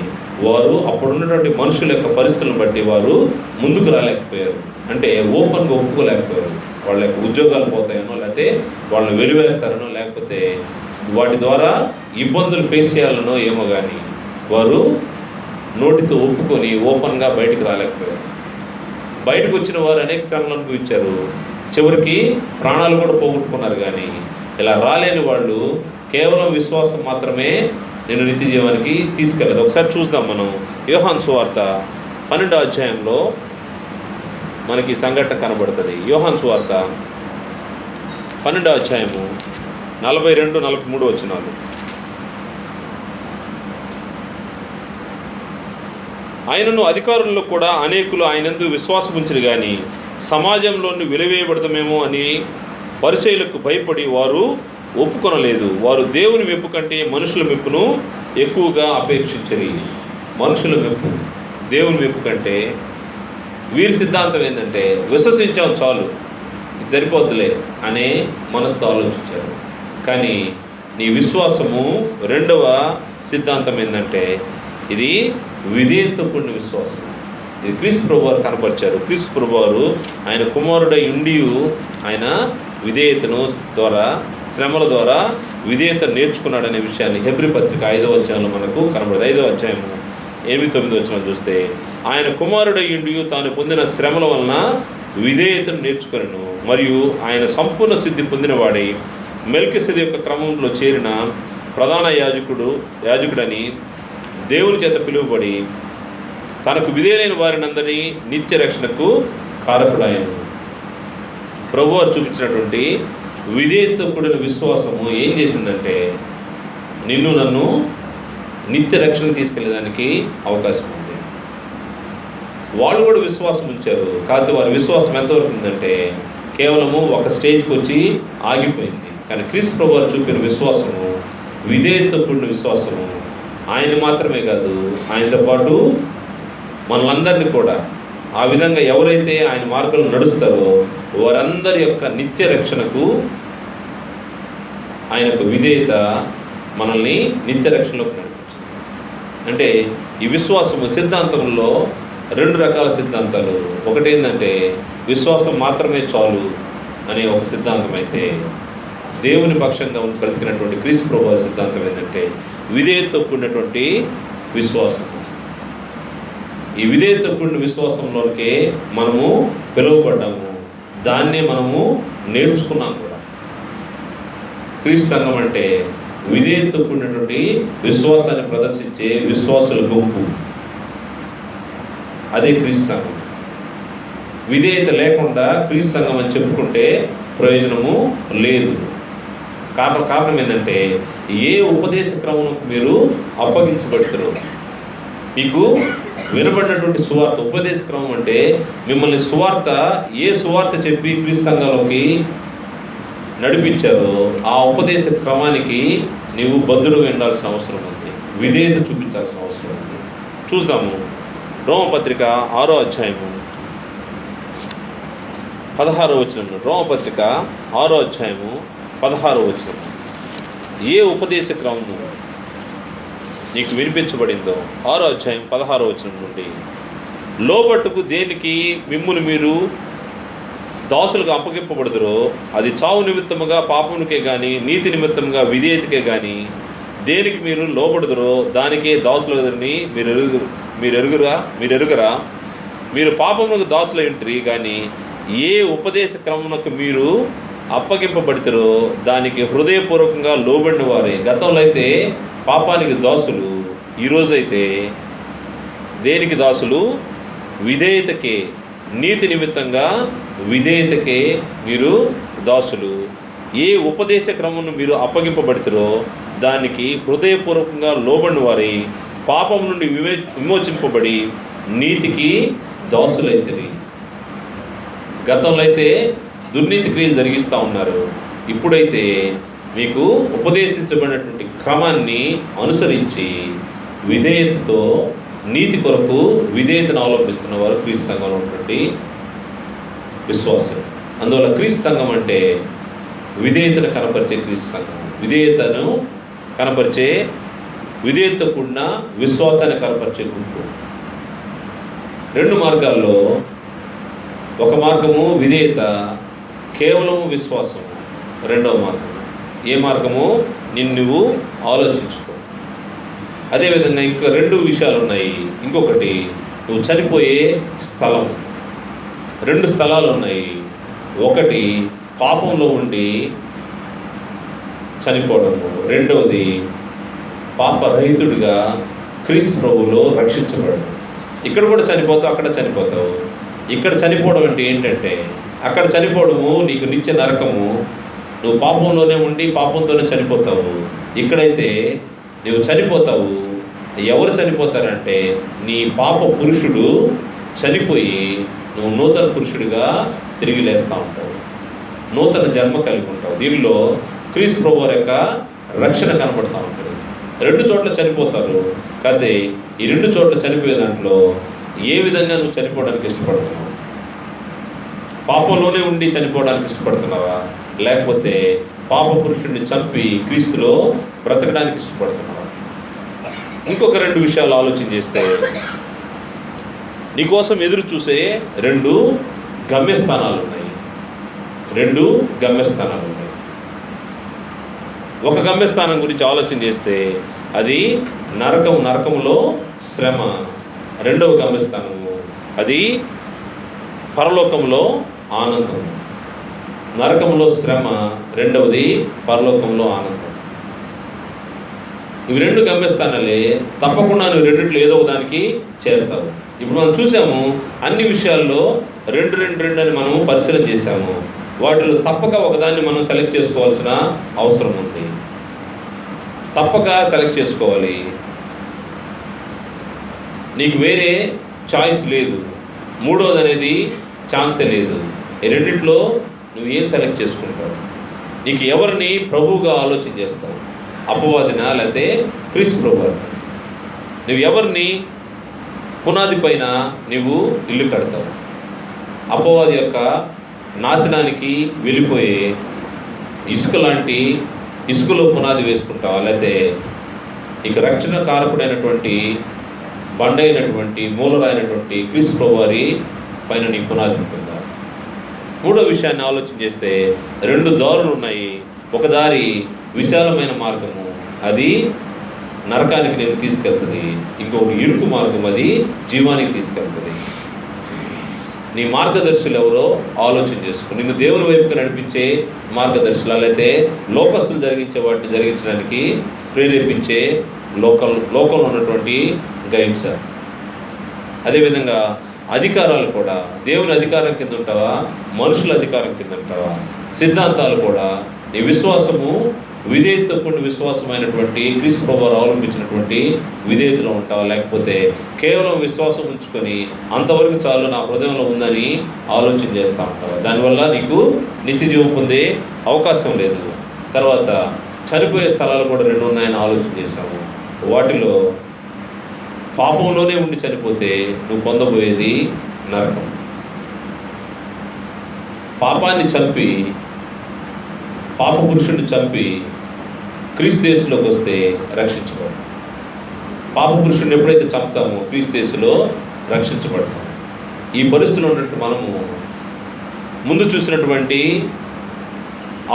[SPEAKER 1] వారు అప్పుడున్నటువంటి మనుషుల యొక్క పరిస్థితులను బట్టి వారు ముందుకు రాలేకపోయారు. అంటే ఓపెన్గా ఒప్పుకోలేకపోయారు. వాళ్ళ యొక్క ఉద్యోగాలు పోతాయనో, లేకపోతే వాళ్ళని వెలివేస్తారనో, లేకపోతే వాటి ద్వారా ఇబ్బందులు ఫేస్ చేయాలనో ఏమో, కానీ వారు నోటితో ఒప్పుకొని ఓపెన్గా బయటకు రాలేకపోయారు. బయటకు వచ్చిన వారు అనేక శ్రమలు అనుభవించారు, చివరికి ప్రాణాలు కూడా పోగొట్టుకున్నారు. కానీ ఇలా రాలేని వాళ్ళు కేవలం విశ్వాసం మాత్రమే నేను నిత్య జీవానికి తీసుకెళ్ళదు. ఒకసారి చూద్దాం మనం. యోహాను సువార్త 12వ అధ్యాయంలో మనకి సంఘటన కనబడుతుంది. యోహాను సువార్త 12వ అధ్యాయము 42-43 వచనాలు. ఆయనను అధికారుల్లో కూడా అనేకులు ఆయనందు విశ్వాసం ఉంచిరు, కానీ సమాజంలోని వెలివేయబడతామేమో అని పరిచయులకు భయపడి వారు ఒప్పుకొనలేదు. వారు దేవుని మెప్పు కంటే మనుషుల మెప్పును ఎక్కువగా అపేక్షించరు. మనుషుల మెప్పు దేవుని మెప్పు కంటే. వీరి సిద్ధాంతం ఏంటంటే విశ్వసించాం చాలు, ఇది సరిపోద్దులే అనే మనసుతో ఆలోచించారు. కానీ నీ విశ్వాసము రెండవ సిద్ధాంతం ఏంటంటే ఇది విధేయతతో కూడిన విశ్వాసం. ఇది క్రీస్తు ప్రభువారు కనపరిచారు. క్రీస్తు ప్రభువారు ఆయన కుమారుడై ఉండి ఆయన విధేయతను ద్వారా, శ్రమల ద్వారా విధేయత నేర్చుకున్నాడనే విషయాన్ని హెబ్రీ పత్రిక 5వ అధ్యాయంలో మనకు కనబడదు. 5వ అధ్యాయము 8-9 వచనాలు చూస్తే ఆయన కుమారుడై ఉండి తాను పొందిన శ్రమల వలన విధేయతను నేర్చుకొనెను. మరియు ఆయన సంపూర్ణ సిద్ధి పొందినవాడై మెల్కిసెదెకు యొక్క క్రమంలో చేరిన ప్రధాన యాజకుడని దేవుని చేత పిలువబడి తనకు విధేయులైన వారినందరినీ నిత్య రక్షణకు కారకుడాయను. ప్రభువారు చూపించినటువంటి విధేయతతో కూడిన విశ్వాసము ఏం చేసిందంటే నిన్ను నన్ను నిత్య రక్షణకు తీసుకెళ్ళేదానికి అవకాశం ఉంది. వాళ్ళు కూడా విశ్వాసం ఉంచారు, కాకపోతే వారి విశ్వాసం ఎంతవరకు ఉందంటే కేవలము ఒక స్టేజ్కి వచ్చి ఆగిపోయింది. కానీ క్రీస్తు ప్రభువారు చూపిన విశ్వాసము, విధేయతతో కూడిన విశ్వాసము ఆయన మాత్రమే కాదు, ఆయనతో పాటు మనలందరినీ కూడా ఆ విధంగా ఎవరైతే ఆయన మార్గంలో నడుస్తారో వారందరి యొక్క నిత్య రక్షణకు ఆయన యొక్క విధేయత మనల్ని నిత్య రక్షణలోకి నడిపించింది. అంటే ఈ విశ్వాసము సిద్ధాంతంలో రెండు రకాల సిద్ధాంతాలు. ఒకటి ఏంటంటే విశ్వాసం మాత్రమే చాలు అనే ఒక సిద్ధాంతం అయితే, దేవుని పక్షంగా బ్రతికినటువంటి క్రీస్తు ప్రభువు సిద్ధాంతం ఏంటంటే విధేయతతో కూడినటువంటి విశ్వాసము. ఈ విధేయతతో కూడిన విశ్వాసంలోకే మనము పిలువబడ్డాము, దాన్నే మనము నేర్చుకున్నాం కూడా. క్రీస్తు సంఘం అంటే విధేయతతో కూడినటువంటి విశ్వాసాన్ని ప్రదర్శించే విశ్వాసుల గుంపు, అదే క్రీస్తు సంఘం. విధేయత లేకుండా క్రీస్తు సంఘం అని చెప్పుకుంటే ప్రయోజనము లేదు. కారణం ఏంటంటే ఏ ఉపదేశ క్రమమునకు మీరు అప్పగించబడతారో, మీకు వినబడినటువంటి సువార్త, ఉపదేశ క్రమం అంటే మిమ్మల్ని ఏ సువార్త చెప్పి క్రీస్తు సంఘంలోకి నడిపించారో ఆ ఉపదేశ క్రమానికి నీవు బద్దుడు ఉండాల్సిన అవసరం ఉంది, విధేయత చూపించాల్సిన అవసరం ఉంది. చూద్దాము రోమపత్రిక 6వ అధ్యాయము 16వ వచనం. రోమపత్రిక 6వ అధ్యాయము 16వ వచనం. ఏ ఉపదేశ క్రమము నీకు వినిపించబడిందో 6వ అధ్యాయం 16వ వచనం నుండి, లోబట్టుకు దేనికి మిమ్మును మీరు దాసులుగా అప్పగింపబడుదురో అది చావు నిమిత్తముగా పాపమునికే కానీ నీతి నిమిత్తముగా విధేయతకే కానీ దేనికి మీరు లోబడుదురో దానికే దాసులని మీరు ఎరుగరా. మీరు పాపమునకు దాసులై ఉంటరి కానీ ఏ ఉపదేశ క్రమమునకు మీరు అప్పగింపబడతారో దానికి హృదయపూర్వకంగా లోబడిన వారే. గతంలో అయితే పాపానికి దాసులు, ఈరోజైతే దేనికి దాసులు? విధేయతకే, నీతి నిమిత్తంగా విధేయతకే మీరు దాసులు. ఏ ఉపదేశ క్రమమును మీరు అప్పగింపబడతారో దానికి హృదయపూర్వకంగా లోబడిన వారి పాపం నుండి విమోచింపబడి నీతికి దాసులైతే. గతంలో అయితే దుర్నీతి క్రియలు జరిగిస్తూ ఉన్నారు, ఇప్పుడైతే మీకు ఉపదేశించబడినటువంటి క్రమాన్ని అనుసరించి విధేయతతో నీతి కొరకు విధేయతను అవలంబిస్తున్న వారు క్రీస్తు సంఘంలో ఉన్నటువంటి విశ్వాసం. అందువల్ల క్రీస్తు సంఘం అంటే విధేయతను కనపరిచే క్రీస్తు సంఘం, విధేయతను కనపరిచే, విధేయతతో కూడిన విశ్వాసాన్ని కనపరిచే గుంపు. రెండు మార్గాల్లో, ఒక మార్గము విధేయత, కేవలము విశ్వాసం. రెండవ మార్గం ఏ మార్గము? నువ్వు ఆలోచించుకో. అదేవిధంగా ఇంకా రెండు విషయాలు ఉన్నాయి. ఇంకొకటి నువ్వు చనిపోయే స్థలం. రెండు స్థలాలు ఉన్నాయి. ఒకటి పాపంలో ఉండి చనిపోవడము, రెండవది పాపరహితుడిగా క్రీస్తు ప్రభువులో రక్షించబడడం. ఇక్కడ కూడా చనిపోతావు, అక్కడ చనిపోతావు. ఇక్కడ చనిపోవడం అంటే ఏంటంటే, అక్కడ చనిపోవడము నీకు నిత్య నరకము, నువ్వు పాపంలోనే ఉండి పాపంతోనే చనిపోతావు. ఇక్కడైతే నువ్వు చనిపోతావు. ఎవరు చనిపోతారంటే నీ పాప పురుషుడు చనిపోయి నువ్వు నూతన పురుషుడిగా తిరిగి లేస్తూ ఉంటావు, నూతన జన్మ కలిగి ఉంటావు. దీనిలో క్రీస్తు ప్రభువు యొక్క రక్షణ కనపడుతూ ఉంటుంది. రెండు చోట్ల చనిపోతారు, కాకపోతే ఈ రెండు చోట్ల చనిపోయే దాంట్లో ఏ విధంగా నువ్వు చనిపోవడానికి ఇష్టపడుతున్నావు? పాపంలోనే ఉండి చనిపోవడానికి ఇష్టపడుతున్నావా, లేకపోతే పాప పురుషుడిని చంపి క్రీస్తులో బ్రతకడానికి ఇష్టపడుతున్నావా? ఇంకొక రెండు విషయాలు ఆలోచన చేస్తే, నీకోసం ఎదురు చూసే రెండు గమ్యస్థానాలు ఉన్నాయి. ఒక గమ్యస్థానం గురించి ఆలోచన చేస్తే అది నరకములో శ్రమ. రెండవ గమ్యస్థానము అది పరలోకంలో ఆనందం, నరకంలో శ్రమ, రెండవది పరలోకంలో ఆనందం. ఇవి రెండు గమ్యస్థానాలే. తప్పకుండా నువ్వు రెండిట్లో ఏదో దానికి చేరుతావు. ఇప్పుడు మనం చూసాము, అన్ని విషయాల్లో రెండు అని మనం పరిశీలన చేశాము. వాటిలో తప్పక ఒకదాన్ని మనం సెలెక్ట్ చేసుకోవాల్సిన అవసరం ఉంది. తప్పక సెలెక్ట్ చేసుకోవాలి. నీకు వేరే చాయిస్ లేదు. మూడోది అనేది ఛాన్సే లేదు. ఈ రెండిట్లో నువ్వు ఏం సెలెక్ట్ చేసుకుంటావు? నీకు ఎవరిని ప్రభువుగా ఆలోచన చేస్తావు? అపవాదినా లేకపోతే క్రీస్తు ప్రభువు? నువ్వు ఎవరిని పునాది పైన నువ్వు ఇల్లు కడతావు? అపవాది యొక్క నాశనానికి వెళ్ళిపోయే ఇసుక లాంటి ఇసుకలో పునాది వేసుకుంటావా? లేకపోతే ఇక రక్షణ కారకుడైనటువంటి బండైనటువంటి మూలరైనటువంటి క్రీస్తు ప్రభువు వారి పైన నీ పునాది ఉంటుందా? మూడో విషయాన్ని ఆలోచన చేస్తే రెండు దారులు ఉన్నాయి. ఒక దారి విశాలమైన మార్గము, అది నరకానికి నేను తీసుకెళ్తుంది. ఇంకొక ఇరుకు మార్గం, అది జీవానికి తీసుకెళ్తుంది. నీ మార్గదర్శులు ఎవరో ఆలోచన చేసుకో. నిన్ను దేవుని వైపుకి నడిపించే మార్గదర్శులు, అయితే లోకస్తులు జరిగించే వాటిని జరిగించడానికి ప్రేరేపించే లోకంలో ఉన్నటువంటి గైడ్స్. అదేవిధంగా అధికారాలు కూడా దేవుని అధికారం కింద ఉంటావా, మనుషుల అధికారం కింద ఉంటావా? సిద్ధాంతాలు కూడా నీ విశ్వాసము విధేయతతో కూడిన విశ్వాసమైనటువంటి క్రీస్తు ప్రభువు అవలంబించినటువంటి విధేయతలో ఉంటావా? లేకపోతే కేవలం విశ్వాసం ఉంచుకొని అంతవరకు చాలు నా హృదయంలో ఉందని ఆలోచన చేస్తూ ఉంటావా? దానివల్ల నీకు నిత్య జీవం పొందే అవకాశం లేదు. తర్వాత చనిపోయే స్థలాలు కూడా రెండు ఉన్నాయని ఆలోచన చేశాము. వాటిలో పాపంలోనే ఉండి చనిపోతే నువ్వు పొందబోయేది నరకం. పాపాన్ని చంపి, పాప పురుషుడిని చంపి క్రీస్తు యేసులోకి వస్తే రక్షించబడతాం. పాప పురుషుడిని ఎప్పుడైతే చంపుతామో క్రీస్తు యేసులో రక్షించబడతాం. ఈ పరిస్థితిలో ఉన్నట్టు మనము ముందు చూసినటువంటి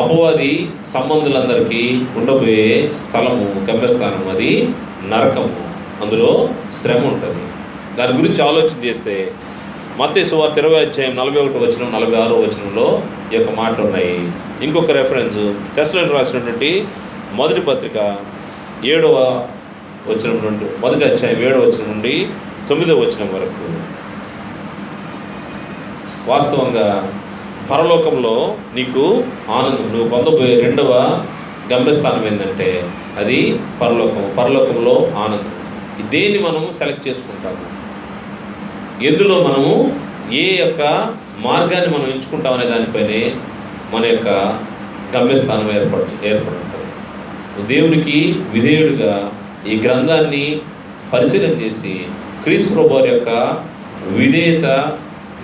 [SPEAKER 1] అపవాది సంబంధులందరికీ ఉండబోయే స్థలము, గమ్యస్థానం, అది నరకము. అందులో శ్రమ ఉంటుంది. దాని గురించి ఆలోచన చేస్తే మత్తయి సువార్త 20:41, 46 ఈ యొక్క మాటలు ఉన్నాయి. ఇంకొక రెఫరెన్స్ తెస్సలోనికీయులకు రాసినటువంటి మొదటి పత్రిక 7వ వచనం నుండి, మొదటి అధ్యాయం 7వ వచనం నుండి 9వ వచనం వరకు. వాస్తవంగా పరలోకంలో నీకు ఆనందం, నువ్వు పొందబోయే రెండవ గమ్యస్థానం ఏంటంటే అది పరలోకం. పరలోకంలో ఆనందం. దేన్ని మనము సెలెక్ట్ చేసుకుంటాము, ఎందులో మనము ఏ యొక్క మార్గాన్ని మనం ఎంచుకుంటాం అనే దానిపైనే మన యొక్క గమ్యస్థానం ఏర్పడుతుంది. దేవునికి విధేయుడిగా ఈ గ్రంథాన్ని పరిశీలన చేసి క్రీస్తు ప్రభువు యొక్క విధేయత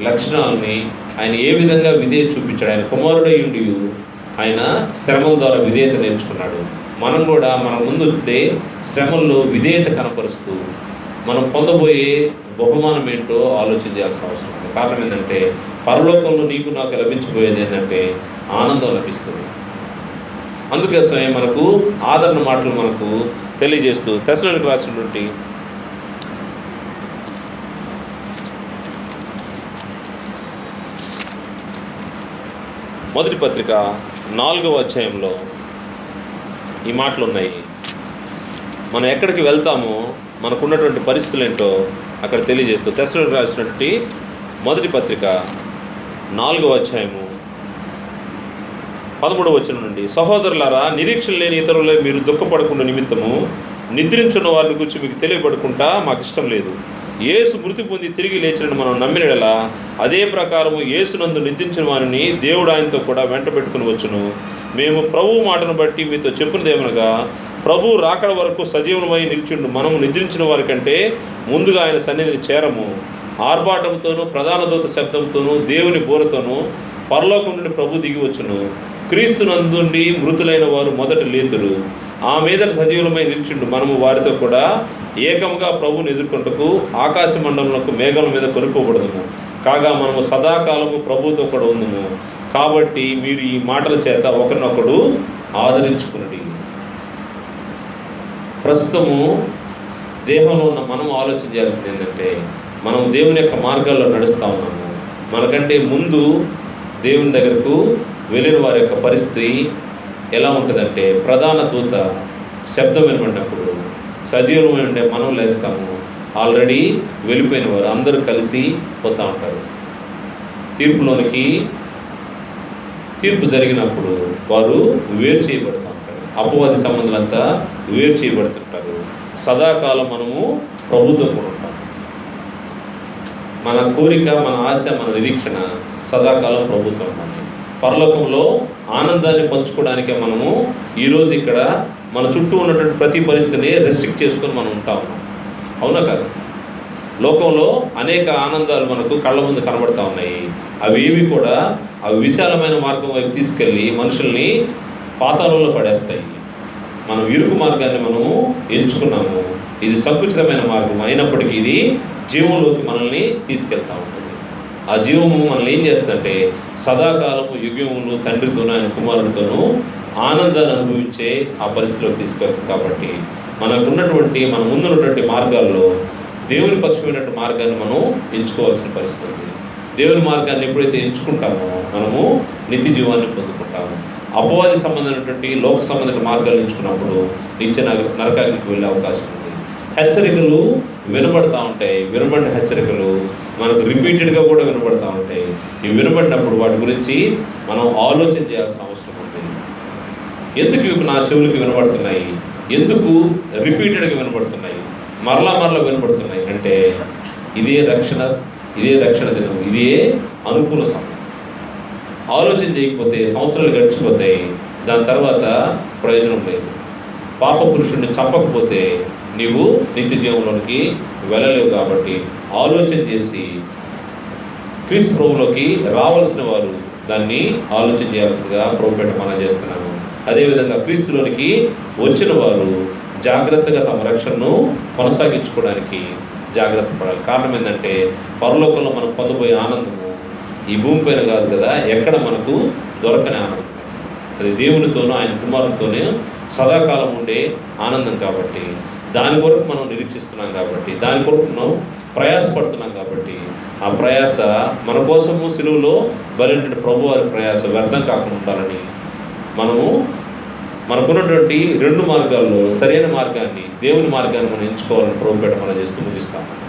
[SPEAKER 1] లక్షణాలని, ఆయన ఏ విధంగా విధేయత చూపించాడు, ఆయన కుమారుడై ఉండి ఆయన శ్రమల ద్వారా విధేయత నేర్చుకున్నాడు. మనం కూడా మన ముందు శ్రమల్లో విధేయత కనపరుస్తూ మనం పొందబోయే బహుమానం ఏంటో ఆలోచన చేయాల్సిన అవసరం ఉంది. కారణం ఏంటంటే పరలోకంలో నీకు నాకు లభించబోయేది ఏంటంటే ఆనందం లభిస్తుంది. అందుకోసమే మనకు ఆదరణ మాటలు మనకు తెలియజేస్తూ తెస్సలోనికీయులకు రాసినటువంటి మొదటి పత్రిక 4వ అధ్యాయంలో ఈ మాటలు ఉన్నాయి. మనం ఎక్కడికి వెళ్తామో మనకున్నటువంటి పరిస్థితులు ఏంటో అక్కడ తెలియజేస్తూ తెస్సలోనికీయులకు రాసినటువంటి మొదటి పత్రిక 4వ అధ్యాయము 13వ వచనం నుండి, సహోదరులారా, నిరీక్షణ లేని ఇతరులే మీరు దుఃఖపడకుండా నిమిత్తము నిద్రించున్న వారిని గురించి మీకు తెలియబడుకుంటా మాకు ఇష్టం లేదు. యేసు మృతి పొంది తిరిగి లేచినని మనం నమ్మినలా అదే ప్రకారము యేసునందు నిద్రించిన వారిని దేవుడు ఆయనతో కూడా వెంట పెట్టుకుని వచ్చును. మేము ప్రభువు మాటను బట్టి మీతో చెప్పినదేమనగా, ప్రభు రాకడ వరకు సజీవమై నిలిచిండు మనము నిద్రించిన వారి కంటే ముందుగా ఆయన సన్నిధిని చేరము. ఆర్భాటంతోనూ ప్రధాన దూత శబ్దంతోనూ దేవుని బోరతోనూ పరలోకం నుండి ప్రభు దిగి వచ్చును. క్రీస్తునందుండి మృతులైన వారు మొదట లేతురు. ఆ మీద సజీవులమై నిలిచిండు మనము వారితో కూడా ఏకంగా ప్రభువుని ఎదుర్కొంటకు ఆకాశ మండలంలో మేఘాల మీద కొనుక్కోబడదుము. కాగా మనము సదాకాలము ప్రభువుతో కూడా ఉందము. కాబట్టి మీరు ఈ మాటల చేత ఒకరినొకడు ఆదరించుకున్నది. ప్రస్తుతము దేహంలో ఉన్న మనం ఆలోచన చేయాల్సింది ఏంటంటే, మనం దేవుని యొక్క మార్గాల్లో నడుస్తూ ఉన్నాము. మనకంటే ముందు దేవుని దగ్గరకు వెళ్ళిన వారి యొక్క పరిస్థితి ఎలా ఉంటుందంటే, ప్రధాన దూత శబ్దం వినబడినప్పుడు సజీవమైన ఉండే మనం లేస్తాము, ఆల్రెడీ వెళ్ళిపోయిన వారు అందరూ కలిసి పోతూ ఉంటారు. తీర్పు జరిగినప్పుడు వారు వేరు చేయబడుతూ ఉంటారు. అపవాది సంబంధులంతా వేరు చేయబడుతుంటారు. సదాకాలం మనము ప్రభుతో కూడా ఉంటాం. మన కోరిక, మన ఆశ, మన నిరీక్షణ సదాకాలం ప్రభుతో ఉంటాం. పరలోకంలో ఆనందాన్ని పంచుకోవడానికే మనము ఈరోజు ఇక్కడ మన చుట్టూ ఉన్నటువంటి ప్రతి పరిస్థితిని రెస్ట్రిక్ట్ చేసుకొని మనం ఉంటా ఉన్నాం. అవునా కాదు? లోకంలో అనేక ఆనందాలు మనకు కళ్ళ ముందు కనబడతా ఉన్నాయి. అవేవి కూడా అవి విశాలమైన మార్గం వైపు తీసుకెళ్ళి మనుషుల్ని పాతాళంలో పడేస్తాయి. మనం ఇరుకు మార్గాన్ని మనము ఎంచుకున్నాము. ఇది సంకుచితమైన మార్గం అయినప్పటికీ ఇది జీవంలోకి మనల్ని తీసుకెళ్తా ఉంటుంది. ఆ జీవము మనల్ని ఏం చేస్తుందంటే సదాకాలము యుగములు తండ్రితోనూ ఆయన కుమారుడితోనూ ఆనందాన్ని అనుభవించే ఆ పరిస్థితిలోకి తీసుకెళ్తాం. కాబట్టి మనకున్నటువంటి మన ముందున్నటువంటి మార్గాల్లో దేవుని పక్షమైనటువంటి మార్గాన్ని మనం ఎంచుకోవాల్సిన పరిస్థితి ఉంది. దేవుని మార్గాన్ని ఎప్పుడైతే ఎంచుకుంటామో మనము నిత్య జీవాన్ని పొందుకుంటాము. అపవాది సంబంధమైనటువంటి లోక సంబంధిత మార్గాలు ఎంచుకున్నప్పుడు నిత్య నరకానికి వెళ్ళే అవకాశం ఉంది. హెచ్చరికలు వినబడతా ఉంటాయి. వినబడిన హెచ్చరికలు మనకు రిపీటెడ్గా కూడా వినబడతా ఉంటాయి. ఇవి వినబడినప్పుడు వాటి గురించి మనం ఆలోచన చేయాల్సిన అవసరం ఉంది. ఎందుకు ఇవి నా చెవులకి వినబడుతున్నాయి? ఎందుకు రిపీటెడ్గా వినబడుతున్నాయి? మరలా వినబడుతున్నాయి అంటే ఇదే రక్షణ దినం, ఇదే అనుకూల సమయం. ఆలోచన చేయకపోతే సంవత్సరాలు గడిచిపోతాయి. దాని తర్వాత ప్రయోజనం లేదు. పాప పురుషుడిని చంపకపోతే నీవు నిత్య జీవంలోనికి వెళ్ళలేవు. కాబట్టి ఆలోచన చేసి క్రీస్తు ప్రభువులోకి రావాల్సిన వారు దాన్ని ఆలోచన చేయాల్సిందిగా ప్రభుపేట మనం చేస్తున్నాను. అదేవిధంగా క్రీస్తులోనికి వచ్చిన వారు జాగ్రత్తగా తమ రక్షణను కొనసాగించుకోవడానికి జాగ్రత్త పడాలి. కారణం ఏంటంటే పరలోకంలో మనం పొందబోయే ఆనందము ఈ భూమిపైన కాదు కదా, ఎక్కడ మనకు దొరకని ఆనందం. అది దేవునితోనూ ఆయన కుమారునితోనే సదాకాలం ఉండే ఆనందం. కాబట్టి దాని కొరకు మనం నిరీక్షిస్తున్నాం. కాబట్టి దాని కొరకు మనం ప్రయాసపడుతున్నాం. కాబట్టి ఆ ప్రయాస మన కోసము సిలువలో బలించిన ప్రభు వారి ప్రయాస వ్యర్థం కాకుండా ఉండాలని మనము మనకున్నటువంటి రెండు మార్గాల్లో సరైన మార్గాన్ని, దేవుని మార్గాన్ని మనం ఎంచుకోవాలని ప్రభుపేట మనం చేస్తూ ముగిస్తాము.